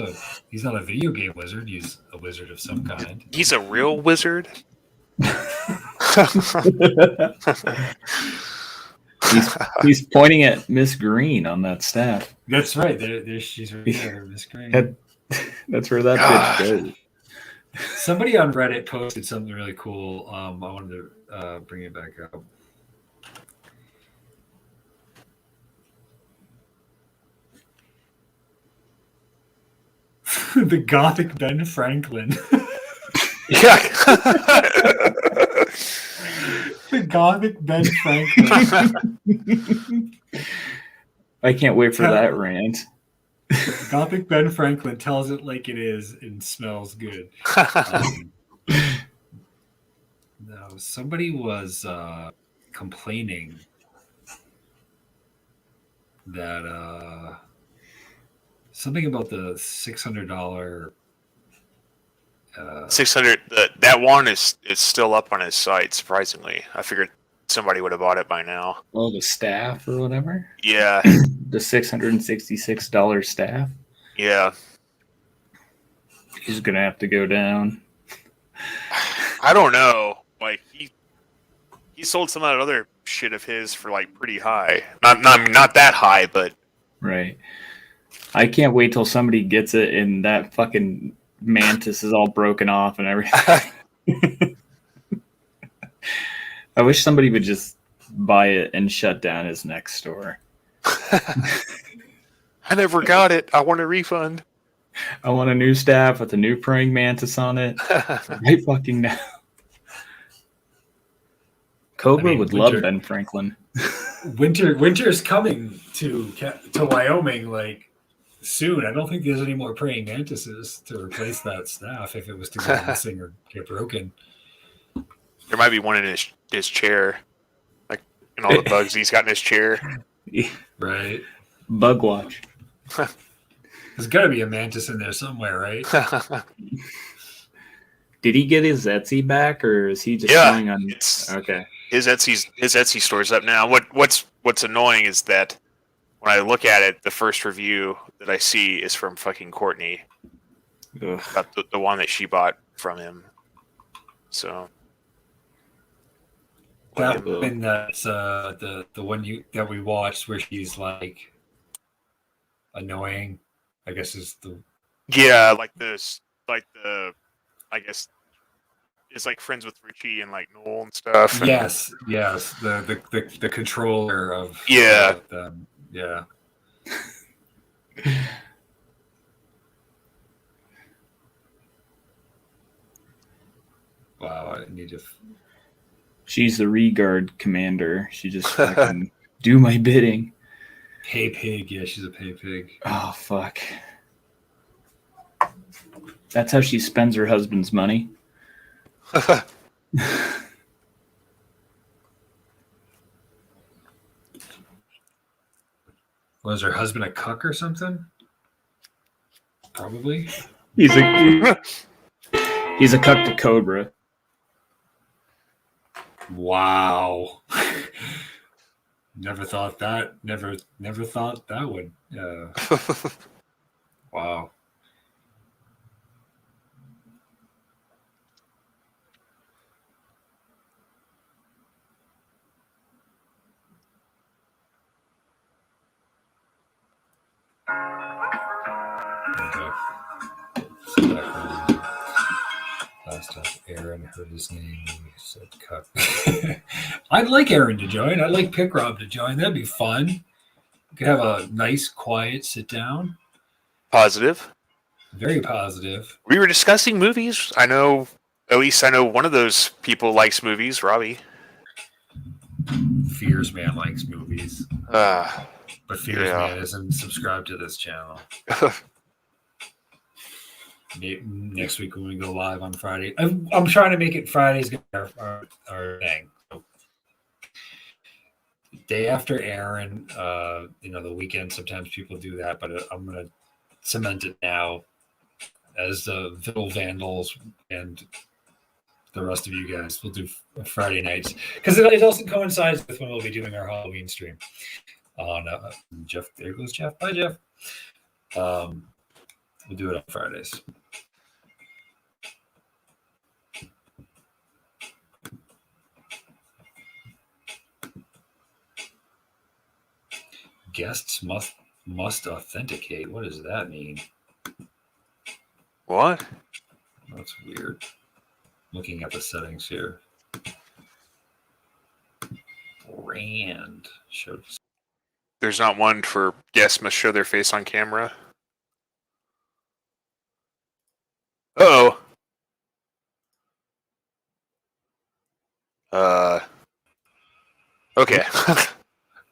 not a video game wizard. He's a wizard of some kind. He's a real wizard. he's pointing at Miss Green on that staff. That's right. She's right there, Miss Green. That's where that bitch goes. Somebody on Reddit posted something really cool. I wanted to bring it back up. The Gothic Ben Franklin. Yeah. The Gothic Ben Franklin. I can't wait for that rant. Gothic Ben Franklin tells it like it is and smells good. No, somebody was complaining that something about the $600. 600. That one is still up on his site. Surprisingly, I figured somebody would have bought it by now. Oh, the staff or whatever. Yeah. The $666 staff. Yeah. He's gonna have to go down. I don't know. Like he sold some of that other shit of his for like pretty high. Not that high, but Right. I can't wait till somebody gets it and that fucking mantis is all broken off and everything. I wish somebody would just buy it and shut down his next store. I never got it. I want a refund. I want a new staff with a new praying mantis on it. Right fucking now. Cobra would love Ben Franklin. Winter's coming to Wyoming like soon. I don't think there's any more praying mantises to replace that staff if it was to go missing or get broken. There might be one in his chair, like in all the bugs he's got in his chair. Right. Bug watch. There's got to be a mantis in there somewhere, right? Did he get his Etsy back, or is he just going on? Okay. His Etsy store's up now. What's annoying is that when I look at it, the first review that I see is from fucking Courtney. Ugh. About the one that she bought from him. So that's the one that we watched where she's like annoying, I guess is the I guess is like friends with Richie and like Noel and stuff. And yes, the controller of them. Yeah. Wow, I need to. She's the Regard commander. She just fucking do my bidding. Pay pig, yeah, she's a pay pig. Oh fuck. That's how she spends her husband's money. Was her husband a cuck or something? Probably. He's a cuck to Cobra. Wow. Never thought that. Never thought that would. Wow. Last time Aaron heard his name, he said cuck. I'd like Aaron to join. I'd like Pick Rob to join. That'd be fun. We could have a nice, quiet sit down. Positive. Very positive. We were discussing movies. At least I know one of those people likes movies, Robbie. Fears Man likes movies. But Fears Man isn't subscribed to this channel. Next week when we go live on Friday, I'm trying to make it Fridays our thing. So, day after Aaron, the weekend. Sometimes people do that, but I'm gonna cement it now as the Vital Vandals and the rest of you guys. We'll do Friday nights because it also coincides with when we'll be doing our Halloween stream. On Jeff, there goes Jeff. Bye, Jeff. We'll do it on Fridays. Guests must authenticate. What does that mean? What? That's weird. Looking at the settings here. Brand shows. There's not one for guests must show their face on camera. Uh-oh. Okay.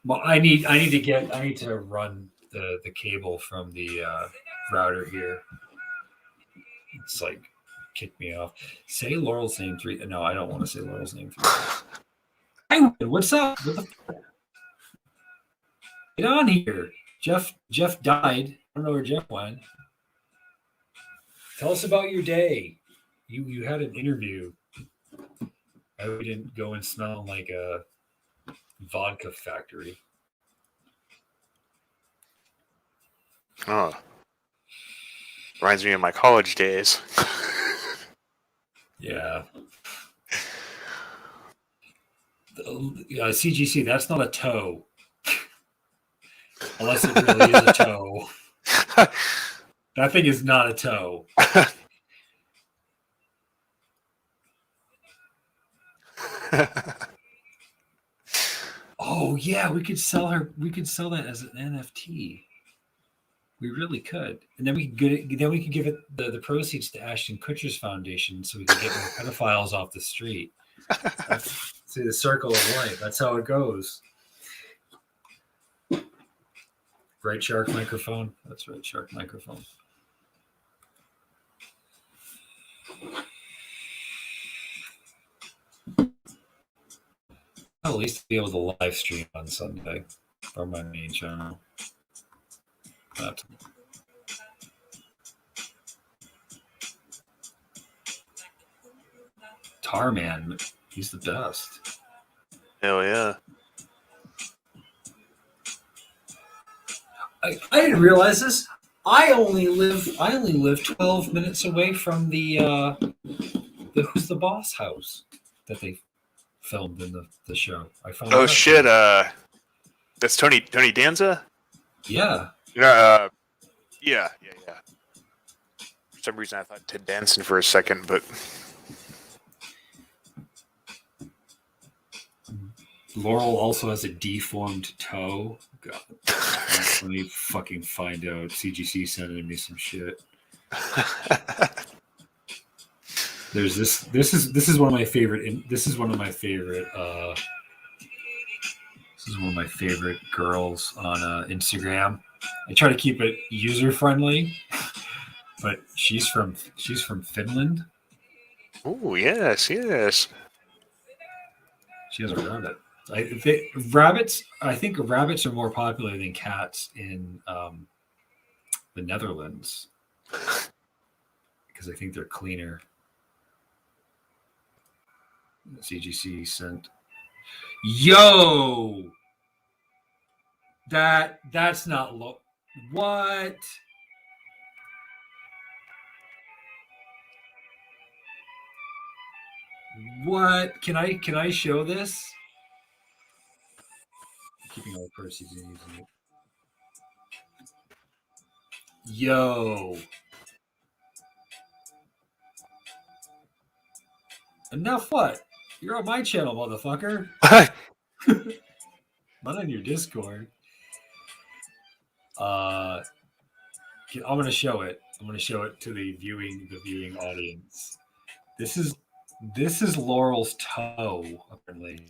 Well, I need to run the cable from the router here. It's like kick me off. Say Laurel's name 3. No, I don't want to say Laurel's name 3. Hey, what's up? What the fuck? Get on here. Jeff died. I don't know where Jeff went. Tell us about your day. You had an interview. I hope you didn't go and smell like a vodka factory. Oh. Reminds me of my college days. Yeah. CGC, that's not a toe. Unless it really is a toe. That thing is not a toe. Oh yeah, we could sell her. We could sell that as an NFT. We really could, and then we could get it. Then we could give it the proceeds to Ashton Kutcher's foundation, so we could get more pedophiles off the street. See the circle of life. That's how it goes. Right Shark microphone. That's Right Shark microphone. I'll at least be able to live stream on Sunday from my main channel. But Tarman, he's the best. Hell yeah. I didn't realize this. I only live 12 minutes away from the Who's the Boss house that they filmed in the show. I found Oh out. shit! That's Tony Danza. Yeah. Yeah. Yeah. For some reason, I thought Ted Danson for a second, but Laurel also has a deformed toe. God. Let me fucking find out. CGC sending me some shit. There's this. This is one of my favorite. This is one of my favorite. This is one of my favorite girls on Instagram. I try to keep it user friendly, but she's from Finland. oh yes. She has a rabbit. Rabbits. I think rabbits are more popular than cats in the Netherlands because I think they're cleaner. CGC sent. Yo, that's not what. What can I show this? Keeping all the proceeds and using it. Yo. Enough what? You're on my channel, motherfucker. Not on your Discord. I'm gonna show it. I'm gonna show it to the viewing audience. This is Laurel's toe, apparently.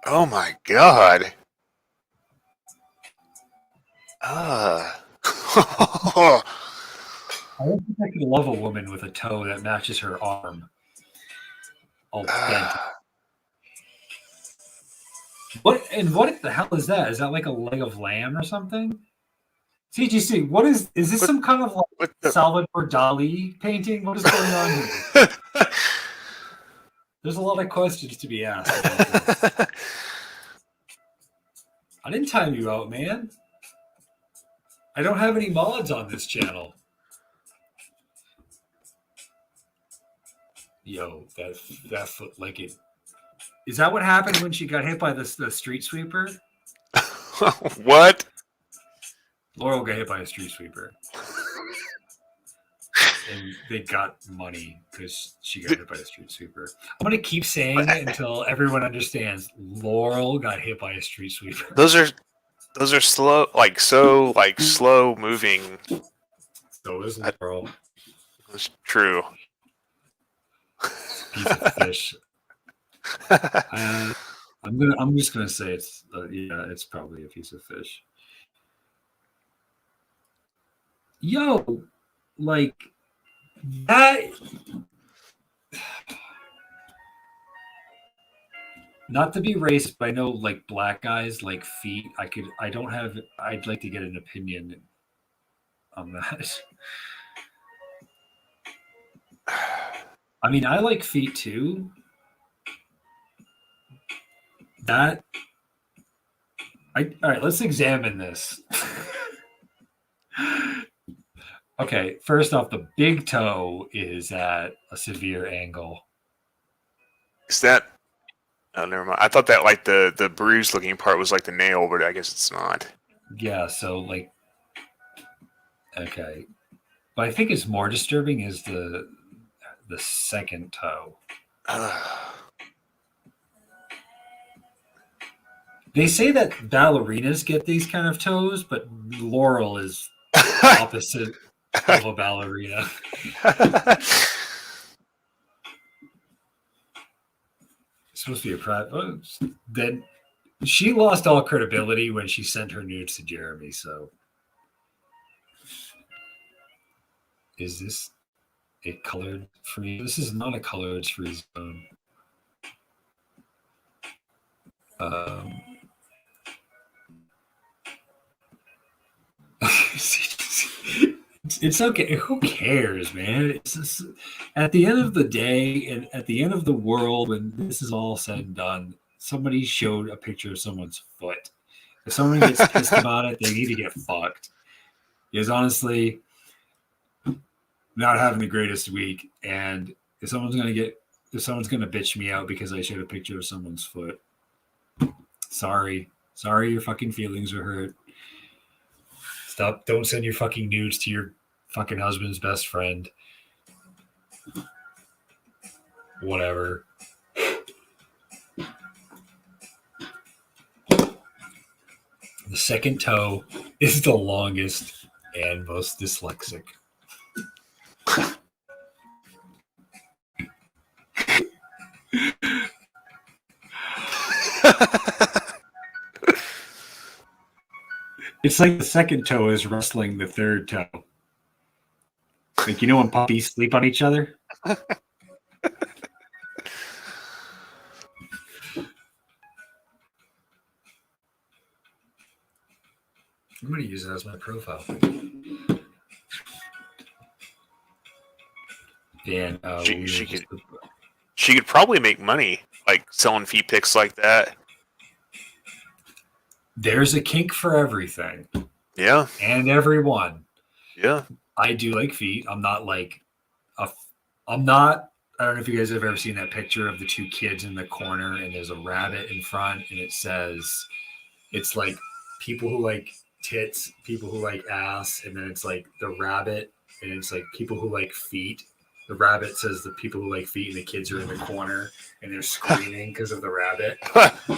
Oh my god. Ah. I don't think I could love a woman with a toe that matches her arm. All bent. What the hell is that? Is that like a leg of lamb or something? CGC, what is this some kind of like Salvador Dali painting? What is going on here? There's a lot of questions to be asked. I didn't time you out, man. I don't have any mods on this channel. Yo, that foot like it. Is that what happened when she got hit by the street sweeper? What? Laurel got hit by a street sweeper. And they got money because she got hit by a street sweeper. I'm going to keep saying it until everyone understands Laurel got hit by a street sweeper. Those are slow, slow moving. So is Laurel. That's true. Piece of fish. I'm just gonna say it's probably a piece of fish. Yo, like that. Not to be racist, but I know like black guys like feet. I'd like to get an opinion on that. I mean, I like feet too. All right, let's examine this. Okay, first off, the big toe is at a severe angle. Is that? Oh, never mind. I thought that like the bruised looking part was like the nail, but I guess it's not. Yeah, so like Okay. But I think it's more disturbing is the second toe. They say that ballerinas get these kind of toes, but Laurel is the opposite of a ballerina. It's supposed to be a private. Then she lost all credibility when she sent her nudes to Jeremy. So, is this a colored free? This is not a colored free zone. It's okay. Who cares, man? It's just, at the end of the day and at the end of the world, when this is all said and done, somebody showed a picture of someone's foot. If someone gets pissed about it, they need to get fucked. Because honestly, not having the greatest week, and if someone's gonna bitch me out because I showed a picture of someone's foot, sorry, your fucking feelings are hurt. Stop! Don't send your fucking nudes to your fucking husband's best friend. Whatever. The second toe is the longest and most dyslexic. It's like the second toe is wrestling the third toe. Like, you know when puppies sleep on each other? I'm going to use that as my profile. Dan, she could probably make money, like selling feet pics like that. There's a kink for everything. Yeah. And everyone. Yeah. I do like feet. I'm not like I don't know if you guys have ever seen that picture of the two kids in the corner and there's a rabbit in front and it says, it's like people who like tits, people who like ass, and then it's like the rabbit and it's like people who like feet. The rabbit says the people who like feet and the kids are in the corner and they're screaming because of the rabbit.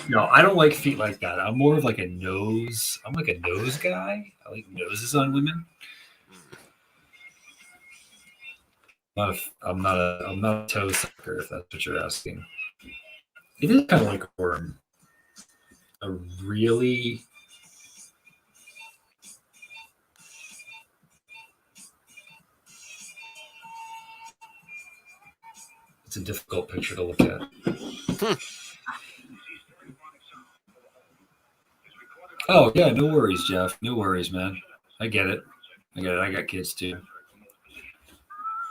No, I don't like feet like that. I'm more of like a nose. I'm like a nose guy. I like noses on women. I'm not a toe sucker, if that's what you're asking. It is kind of like a worm. A really it's a difficult picture to look at. Oh yeah, no worries, Jeff. No worries, man. I get it. I got kids too.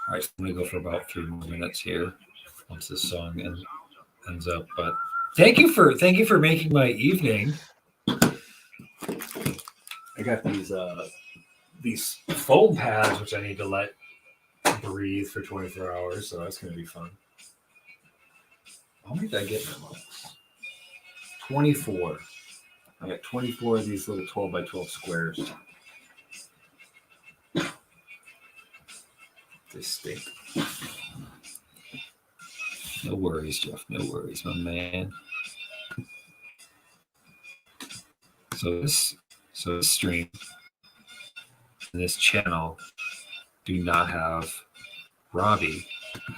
All right, so I'm gonna go for about 3 more minutes here once this song ends up. But thank you for making my evening. I got these foam pads which I need to let breathe for 24 hours, so that's gonna be fun. How many did I get in my box? 24. I got 24 of these little 12 by 12 squares. They stink. No worries, Jeff. No worries, my man. So this stream, this channel, do not have Robbie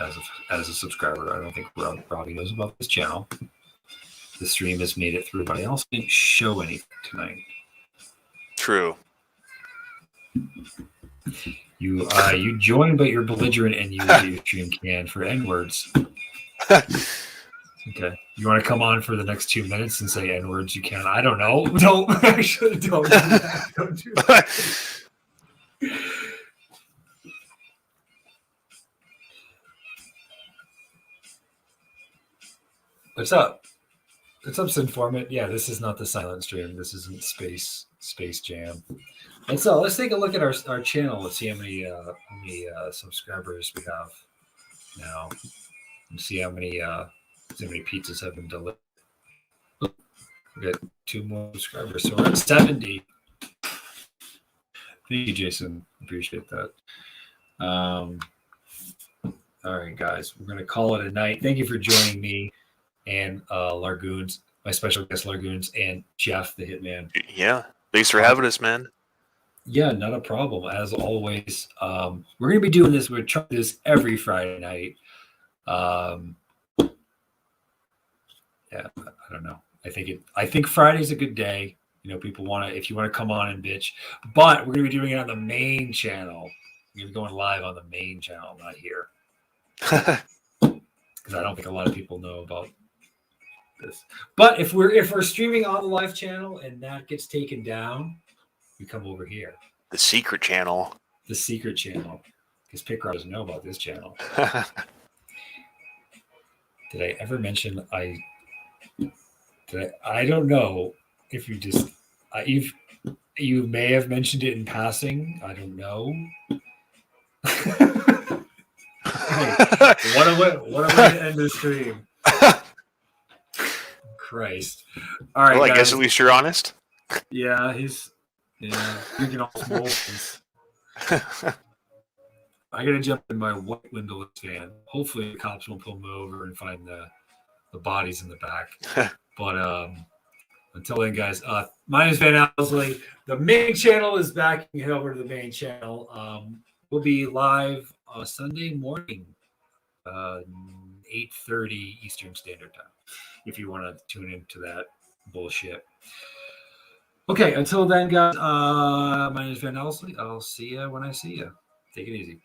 as a subscriber. I don't think Robbie knows about this channel. The stream has made it through, but I also didn't show anything tonight. True. You join, but you're belligerent, and you do your stream can for N-words. Okay. You want to come on for the next 2 minutes and say N-words? You can. I don't know. Don't actually don't do that. Don't do that. What's up? What's up, Sinformant? Yeah, this is not the silent stream. This isn't Space Jam. And so let's take a look at our channel. Let's see how many subscribers we have now, and see how many pizzas have been delivered. We got 2 more subscribers, so we're at 70. Thank you, Jason. Appreciate that. All right, guys, we're gonna call it a night. Thank you for joining me and Largoons, my special guest Largoons, and Jeff the Hitman. Yeah. Thanks for having us, man. Yeah, not a problem. As always, we're gonna be doing this. We're trying this every Friday night. Yeah, I don't know. I think Friday's a good day. You know, people want to, if you want to come on and bitch, but we're gonna be doing it on the main channel. We're gonna be going live on the main channel, not here, because I don't think a lot of people know about this. But if we're streaming on the live channel and that gets taken down, we come over here. The secret channel. The secret channel, because Pickrod doesn't know about this channel. Did I ever mention I don't know if you just you may have mentioned it in passing. I don't know. Hey, what a way to end the stream. Christ. All right, Well, I guys. guess at least you're honest. Yeah, he's drinking all his molds. I gotta jump in my white windowless van. Hopefully, the cops won't pull me over and find the bodies in the back. But until then, guys, my name is Van Owsley. The main channel is back. You can head over to the main channel. We'll be live Sunday morning, 8:30 Eastern Standard Time. If you want to tune into that bullshit. Okay, until then, guys. My name is Van Owsley. I'll see you when I see you. Take it easy.